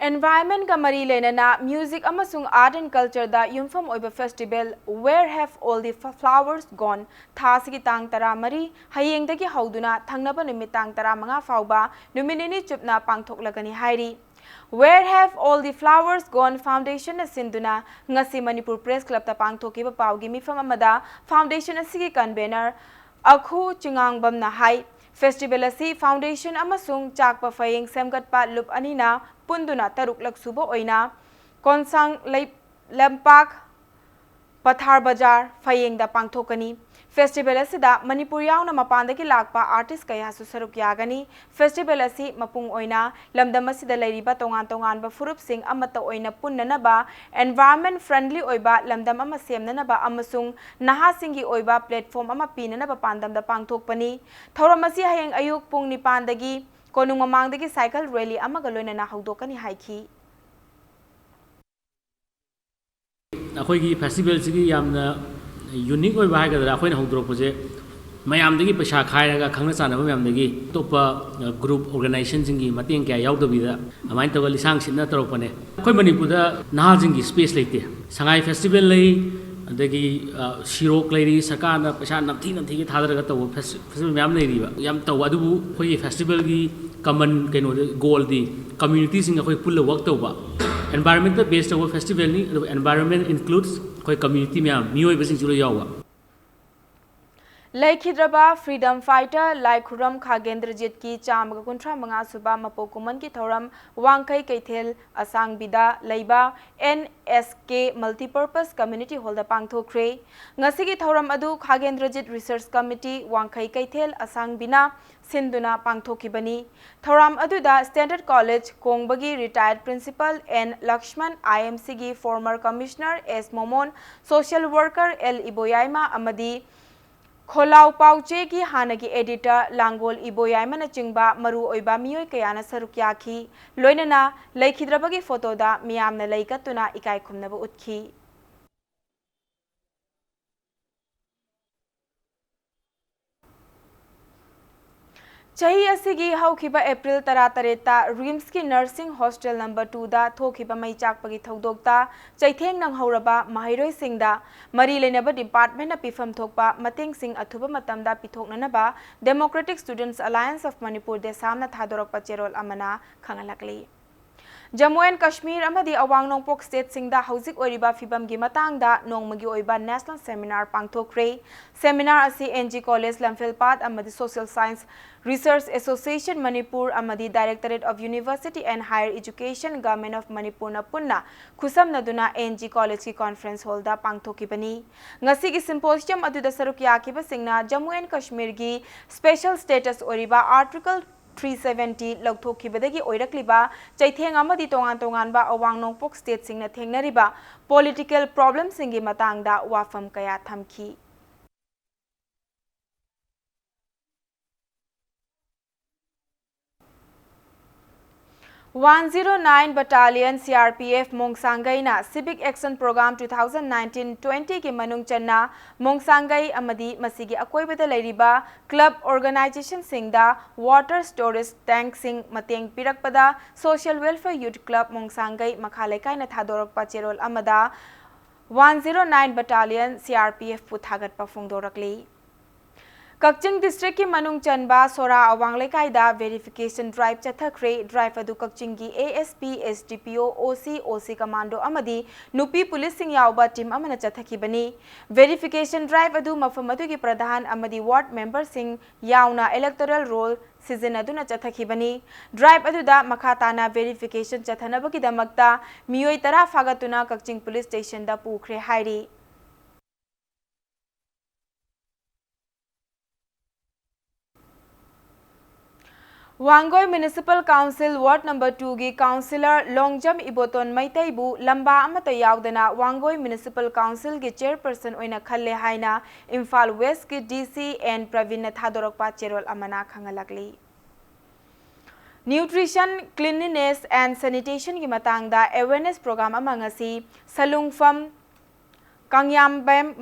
Environment ka mari lenana music amasung art and culture da yumfam oiba festival Where Have All the Flowers Gone thasigi tang tara mari hayeng dagi hauduna thangnaba numit tang tara manga fauba numinini chupna pangthoklagani hairi Where Have All the Flowers Gone Foundation na sinduna ngasi Manipur Press Club ta pangthokiba paugi mifam amada foundation asigi convener Akhu Chingangbam na hai Festival asi foundation amasung chakpa fayeng semgatpa lup anina punduna taruk laksubo oina konsang lampak pathar bajar fayeng da pangthokani Festival asida Manipur yauna mapandagi lakpa artist kaya su saruk yagani Festival asi mapung oina lamdam asida leiriba tongan ba furup sing amata oina punnanaba environment friendly oiba lamdam ama semnanaba amasung naha singi oiba platform ama pinanaba pandam da pangthokpani thoram asi hayeng ayuk pung nipandagi konung mamangdagi cycle rally ama galoina na haudokani haiki akhoi festival sigi yamna unique oi bai gadra akhoi na hongdrok pose mayam dagi paisa khairaga khangna chana mayam dagi topa group organization jingi mateng kya yaudbi da amain tawali sang sinna toropane akhoi Manipur da naha jingi space leite sangai festival lei adagi shirok leiri sakana paisa namthi ki thadaraga taw festival mayam nei riba yam taw adubu khoi festival gi common kaino goal di community sing akhoi pulla work tawba environmental based over festival ni environment includes koi community mayam mioi basing chulo yawa Laikhidraba freedom fighter Lai Khuram Khagendrajit ki chamaga kunthra manga suba mapokuman ki thoram wangkai kaithel asang bida leiba NSK multipurpose community hall da pangthokre ngasi ki thoram adu Khagendrajit research committee wangkai kaithel asang bina sinduna pangthokibani thoram adu da standard college kongbagi retired principal N Lakshman IMC gi former commissioner S Momon social worker L Iboyaima amadi Kholau Pauche ki hanagi editor Langol Iboyaimana chingba maru oiba miyoi kayana sarukyaki loinana laikhidrabagi photo da miyamna laikatuna ikai khumnaba utkhi Chahi asigi haukiba April 13 RIMS ki nursing hostel number 2 da thokiba mai chakpagi thodokta chaitheng nang hauraba mahairoi singda mari lenaba department na pifam thokpa mateng sing athuba matamda pithoknanaba Democratic Students Alliance of Manipur de samna thadorokpa cherol amana khangalakli Jammu and Kashmir amadi awang nongpok state singda hauzik oiriba fibam gi matangda nongmagi oiba national seminar pangthokre seminar asi NG College Lamphilpat amadi Social Science Research Association Manipur amadi Directorate of University and Higher Education Government of Manipur na punna khusam naduna NG College ki conference hall da pangthokibani ngasi gi symposium aduda saruk yakiba singna Jammu and Kashmir gi special status oiriba article 370 lagthokibadagi oirakliba chaitheng amadi tongan ba awang nongpok state singna thengnariba political problems singi matangda wafam kaya thamki 109 Battalion CRPF Mongsangai na Civic Action Program 2019-20 ki manung channa Mongsangai amadi masigi akoibada lairiba club organization singda water storage tank sing mateng pirakpada Social Welfare Youth Club Mongsangai makhalaikai na thadorokpa cherol amada 109 Battalion CRPF puthagat pa phongdorakli Kakching district ki manung chanba sora awang lekai da verification drive chathakre drive adu Kakching gi ASP SDPO OC commando amadi nupi police sing yauba team amana chathakibani verification drive adu mafam adu gi pradhan amadi ward member sing yauna electoral roll season aduna chathakibani drive adu da makhatana verification chathanabagi damakta miyoi tara fagatuna Kakching police station da pukhre hairi Wangoi Municipal Council Ward Number 2 gi Councillor Longjam Iboton Maitaibu lamba amata yaudana Wangoi Municipal Council gi Chairperson oina khalle haina Imphal West gi DC and Praveen na thadorokpa cherol amana khangalakli Nutrition, Cleanliness and Sanitation gi matangda awareness program amangasi Salungfam Kangyambam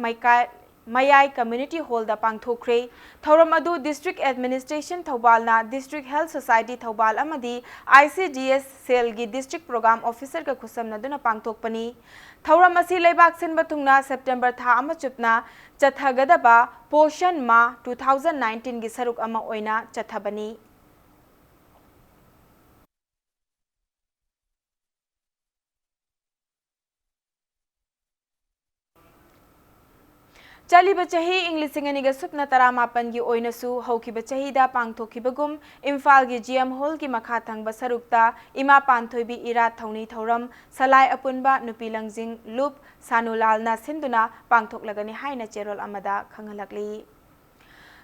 Mayai Community Hall da pangthokre Thoram adu District Administration Thobal na District Health Society Thobal amadi ICDS Cell gi District Program Officer ka khusam naduna pangthokpani Thoram asi leibak sinba thungna September tha ama chupna chathagadaba Poshan Ma 2019 gi saruk ama oina chathabani Chaliba chahi English singaniga supna taramapan gi oinasu haukiba chahi da pangthokibagum Imphal gi GM Hall gi makhathang basarukta ima panthoibi ira thauni thoram salai apunba nupi langjing loop sanulal na sinduna pangthoklagani haina cherol amada khangalakli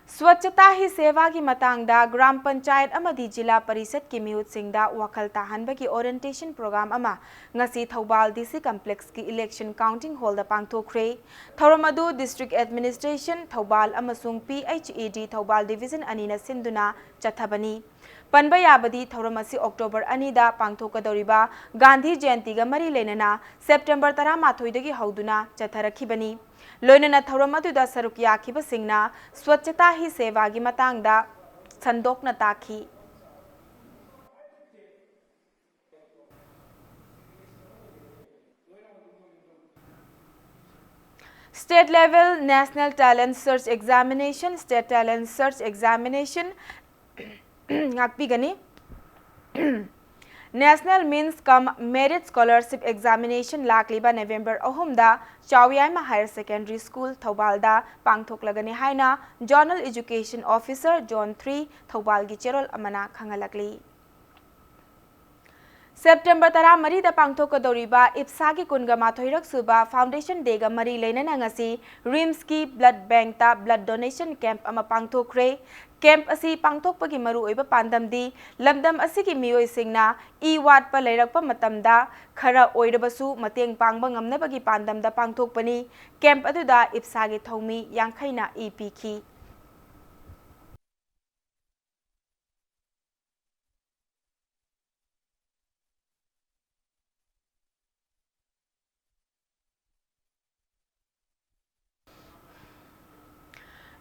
Swachhata hi seva ki matangda Gram Panchayat amadi Jila Parisad ki miyut singda wakhal tahanba ki orientation program ama ngasi Thobal DC Complex ki election counting hall da pangthokre Thoramadu District Administration Thobal amasung PHED Thobal Division anina sinduna chathabani Panba yabadi Thoramasi October anida pangthokadoriba Gandhi Jayanti ga mari lenana September 13 dagi hauduna chatharakibani Loinana Thoramadu saruk yakiba singna Swachhata hi seva gi matangda sandokna taki State level National Talent Search Examination State Talent Search Examination ngakpigani National Means Cum Merit Scholarship Examination lakliba November ahumda Chawyama Higher Secondary School Thobalda pangthoklagani haina Journal Education Officer John 3 Thobal gi cherol amana khangalakli September 13 da pangthokadoriba IPSA gi kunga mathoirak suba Foundation Day ga mari leinana ngasi RIMS ki Blood Bank ta Blood Donation Camp ama pangthokre Camp asi pangthokpagi maru oiba pandamdi lamdam asigi miyoi singna iwat pa leirakpa matamda khara oirabasu mateng pangba ngamnabagi pandamda pangthokpani camp aduda IPSA gi thomi yangkhaina epiki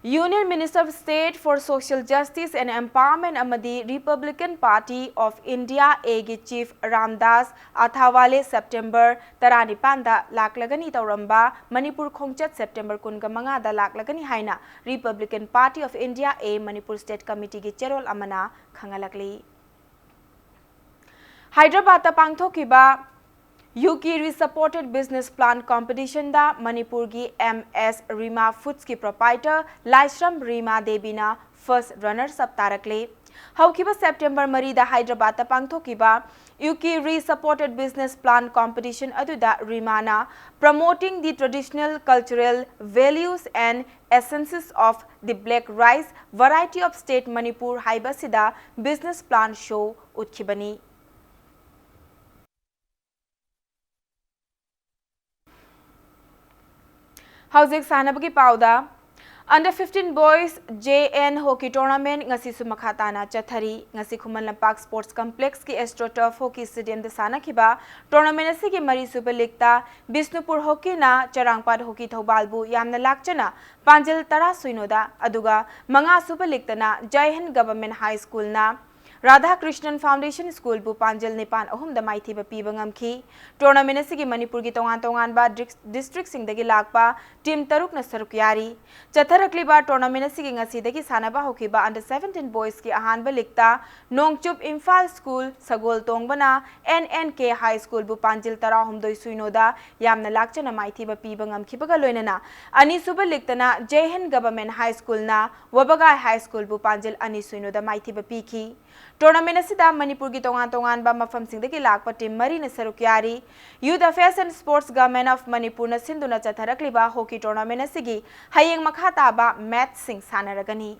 Union Minister of State for Social Justice and Empowerment amadi Republican Party of India AG Chief Ramdas Athawale September 19 da laklagani tauramba Manipur Khongchat September 15 da laklagani haina Republican Party of India A Manipur State Committee gi cherol amana khangalakli. Hyderabad ta pangthokiba UKIRI supported business plan competition da Manipur gi MS Rima Foods ki proprietor Laishram Rima Debina first runners up tarakle. Haukiba September Mari da Hyderabad ta pangthokiba UKIRI supported business plan competition aduda Rimana promoting the traditional cultural values and essences of the black rice variety of state Manipur Haibasida business plan show utkibani. Hauzik sanabagi pauda Under 15 boys JN hockey tournament ngasi sumakhatana chathari ngasi Khuman Lampak Sports Complex ki AstroTurf hockey stadium de sana khiba tournament asigi mari super league ta Bisnupur hockey na Charangpad hockey Thobalbu yamna lakchana Panjal tara suinoda aduga manga super league na Jai Hind Government High School na Radha Krishnan Foundation School bu Panjal Nipan ahum da maithi ba piba ngamki tournament asigi Manipur gi tongan ba district sing dagi lakpa team taruk na saruk yari chatharakli ba tournament asigi ngasi dagi sanaba hokiba under 17 boys ki ahan ba likta Nongchup Imphal School Sagol Tongbana NNK High School bu Panjal tara humdoi suinoda yamna lakchana maithi ba piba ngamki baga loinana ani suba liktana Jai Hind Government High School na Wabagai High School bu Panjal ani suinoda maithi ba piki tournament asida Manipur gi tongan ba mafam sing dagi lakpa team mari na saruk yari Youth Affairs and Sports Government of Manipur na sinduna chatharakli ba hockey tournament asigi hayeng makhata ba match sing sanaragani.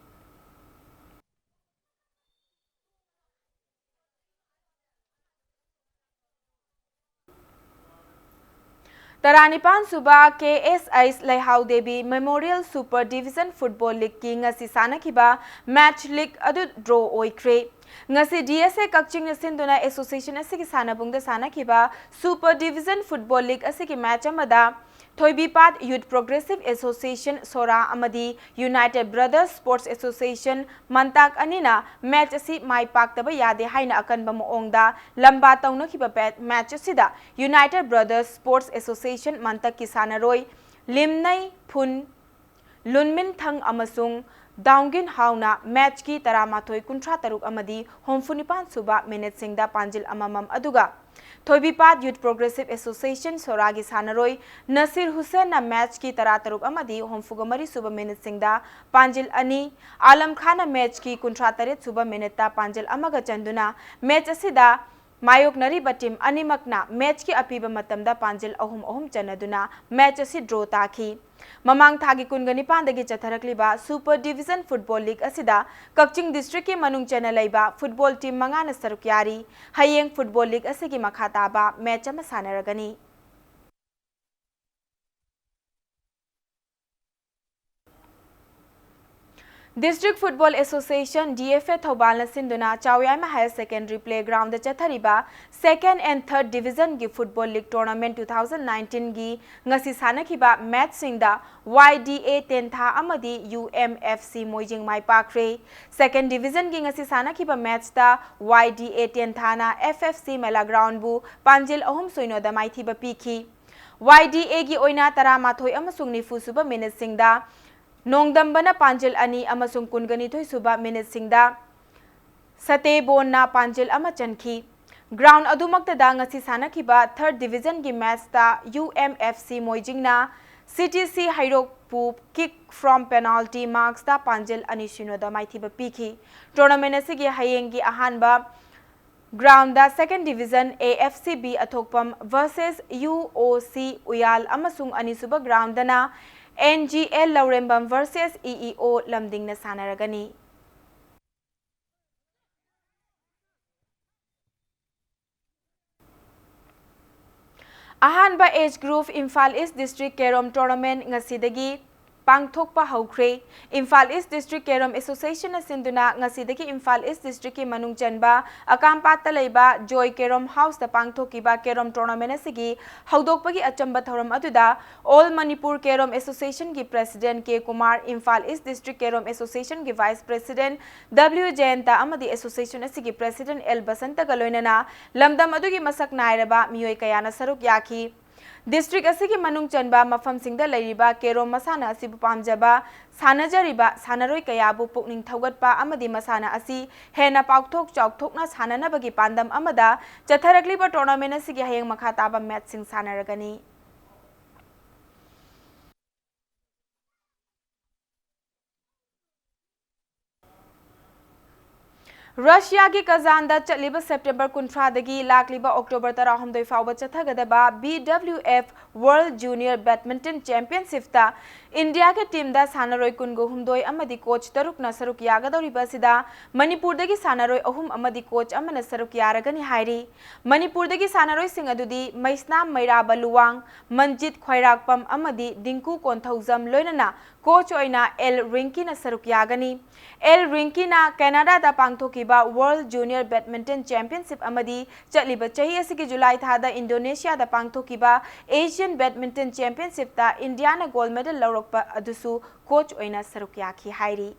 Taranipan Suba KSI's Laihau Devi Memorial Super Division Football League ki ngasi sanakiba match league adu draw oikre. Ngasi DSA Kakching na sinduna association asigi sanabung da sanakiba Super Division Football League asigi match amada Thoibipat Youth Progressive Association Sora amadi United Brothers Sports Association Mantak anina match asi mai pak taba yade haina akanba moongda lamba taunakhiba match asida United Brothers Sports Association Mantak ki sanaroi Limnai Phun Lunmin Thang amasung Downgin Hauna match ki taramathoi kuntra taruk amadi Homfunipan Suba minute singda Panjil amamam aduga Thoibipat Youth Progressive Association Soragi Sanaroi Nasir Hussain na match ki tarataruk amadi Homfugamari Suba minute singda Panjil ani Alam Khana match ki kuntra taret Suba minute ta Panjil amaga chanduna match asida Mayok nari batim animakna match ki apiba matamda Panjil ahum chanaduna match asi draw taki Mamang thagi kungani pandagi chatharakli ba Super Division Football League asida Kakching District ki manung chana laiba football team manga na saruk yari hayeng Football League asigi makhata ba match ama sanaragani. District Football Association DFA Thobal na sinduna Chawyama Higher Secondary Playground da chathariba Second and Third Division gi Football League Tournament 2019 gi ngasi sanakhiba match singda YDA Tentha amadi UMFC Moijing Mai Pakre Second Division gi ngasi sanakhiba match da YDA Tentha na FFC Mela Ground bu Panjil ahum soino da maithi ba pikhi YDA gi oina taramathoi amasung nifu suba minute singda Nongdambana Panjil ani amasung kungani thoi suba minute singda Satebon na Panjil ama chanki ground adumakta da ngasi sanakhiba Third Division gi match ta UMFC Moijing na CTC Hairok pu kick from penalty marks ta Panjil ani shinoda maithiba pikhi tournament asigi hayengi ahanba ground da Second Division AFCB athokpam versus UOC Uyal amasung ani suba ground na NGL Laurembam versus EEO Lamding na sanaragani. Ahanba Age Group Imphal East District Kerom Tournament ngasidagi pangthokpa haukhre Imphal East District Kerom Association asinduna ngasidagi Imphal East District ki manung chanba Akampata leiba Joy Kerom House da pangthokiba Kerom tournament asigi haudokpagi achamba thoram aduda All Manipur Kerom Association ki President K Kumar Imphal East District Kerom Association ki Vice President W Jayanta amadi association asigi President L Basanta galoinana lamdam adugi masak nairaba miyoi kayana saruk yaki District asigi manung chanba mafam singda leiriba Kerom masana asibu pamjaba sanajariba sanaroi kayabu pukning thaugatpa amadi masana asi hena paukthok chauthokna sananabagi pandam amada chatharakliba tournament asigi hayeng makha taba match sing sanaragani Russia ki Kazanda chatliba September 13 dagi lakliba October 13 fawba chathagadaba BWF World Junior Badminton Championship ta India ke team da sanaroi kungo humdoi amadi coach taruk na saruk yagadoriba sida Manipur dagi sanaroi ahum amadi coach amana saruk yaragani hairi Manipur dagi sanaroi sing adudi Maisna Mairaba Luwang Manjit Khairakpam amadi Dinku Konthauzam loinana coach oina El Rinki na saruk yagani El Rinki na Canada da pangthoki World Junior Badminton Championship amadi chatliba chahi asigi July thada Indonesia da pangthokiba Asian Badminton Championship ta India na gold medal laurokpa adusu coach oina saruk yaki hairi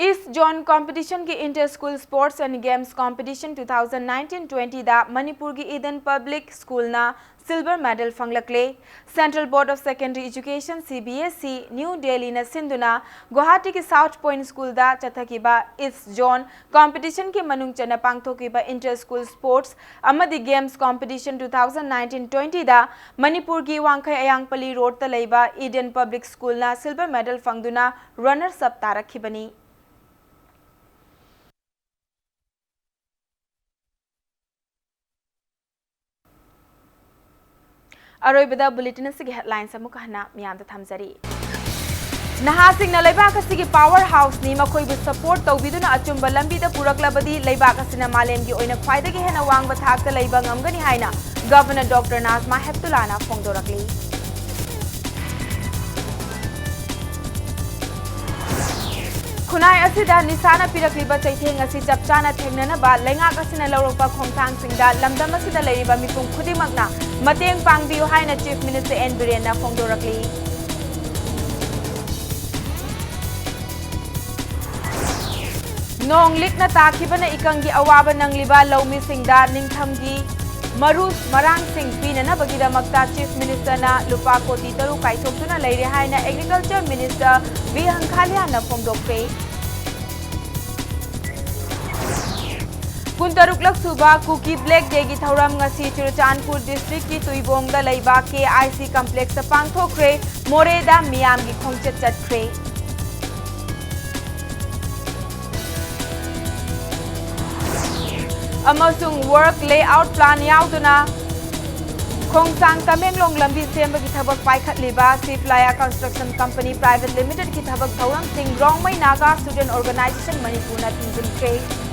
East Zone Competition की Inter School Sports and Games Competition 2019-20 da Manipur की Eden Public School na silver medal fanglakle Central Board of Secondary Education CBSE New Delhi na sinduna Guwahati की South Point School da chathakiba East Zone Competition की manung chana pangthokiba Inter School Sports amadi Games Competition 2019-20 da Manipur की Wangkhai Ayangpali Road ta leiba Eden Public School na silver medal fangduna runners up tarakhibani Aroibada bulletin asigi headlines amuka hana miyamda thamjari Nahasing na laibak asigi powerhouse ni makoibu support tawbiduna achumba lambida puraklabadi laibak asina malemgi oina khwaidagi hena wangba thakta laiba ngamgani haina Governor Dr. Nazma Heptulana phongdorakli Khunai asida nisana pirakliba chaitheng asi chapchana thengnanaba lengak asina lawrokpa khongthang singda lamdam asida leiriba mipum khudimagna mateng pangbiu haina Chief Minister N Biren na phongdorakli Nong likna takhibana ikangi awaba nangliba lawmi singda ningthamgi Marus Marang Singh Pinana Bagida Makta Chief Minister na Lupa Koti Taru Kaithoktuna Leire Haina Agriculture Minister V. Hankhalia na Phongdokpe Kuntaruk Laksuba Kuki Black Day gi Thauram ngasi Churachandpur District ki Tuibong da Leiba KIC Complex ta Pangthokre Moreda Miyam gi Khongchat Chatkre Amasung work layout plan yauduna Khongsang Tamenglong lambi semba ki thabak paikhatliba Siflaya Construction Company Private Limited ki thabak thauram sing Rongmai Naga Student Organization Manipur na thingzimkre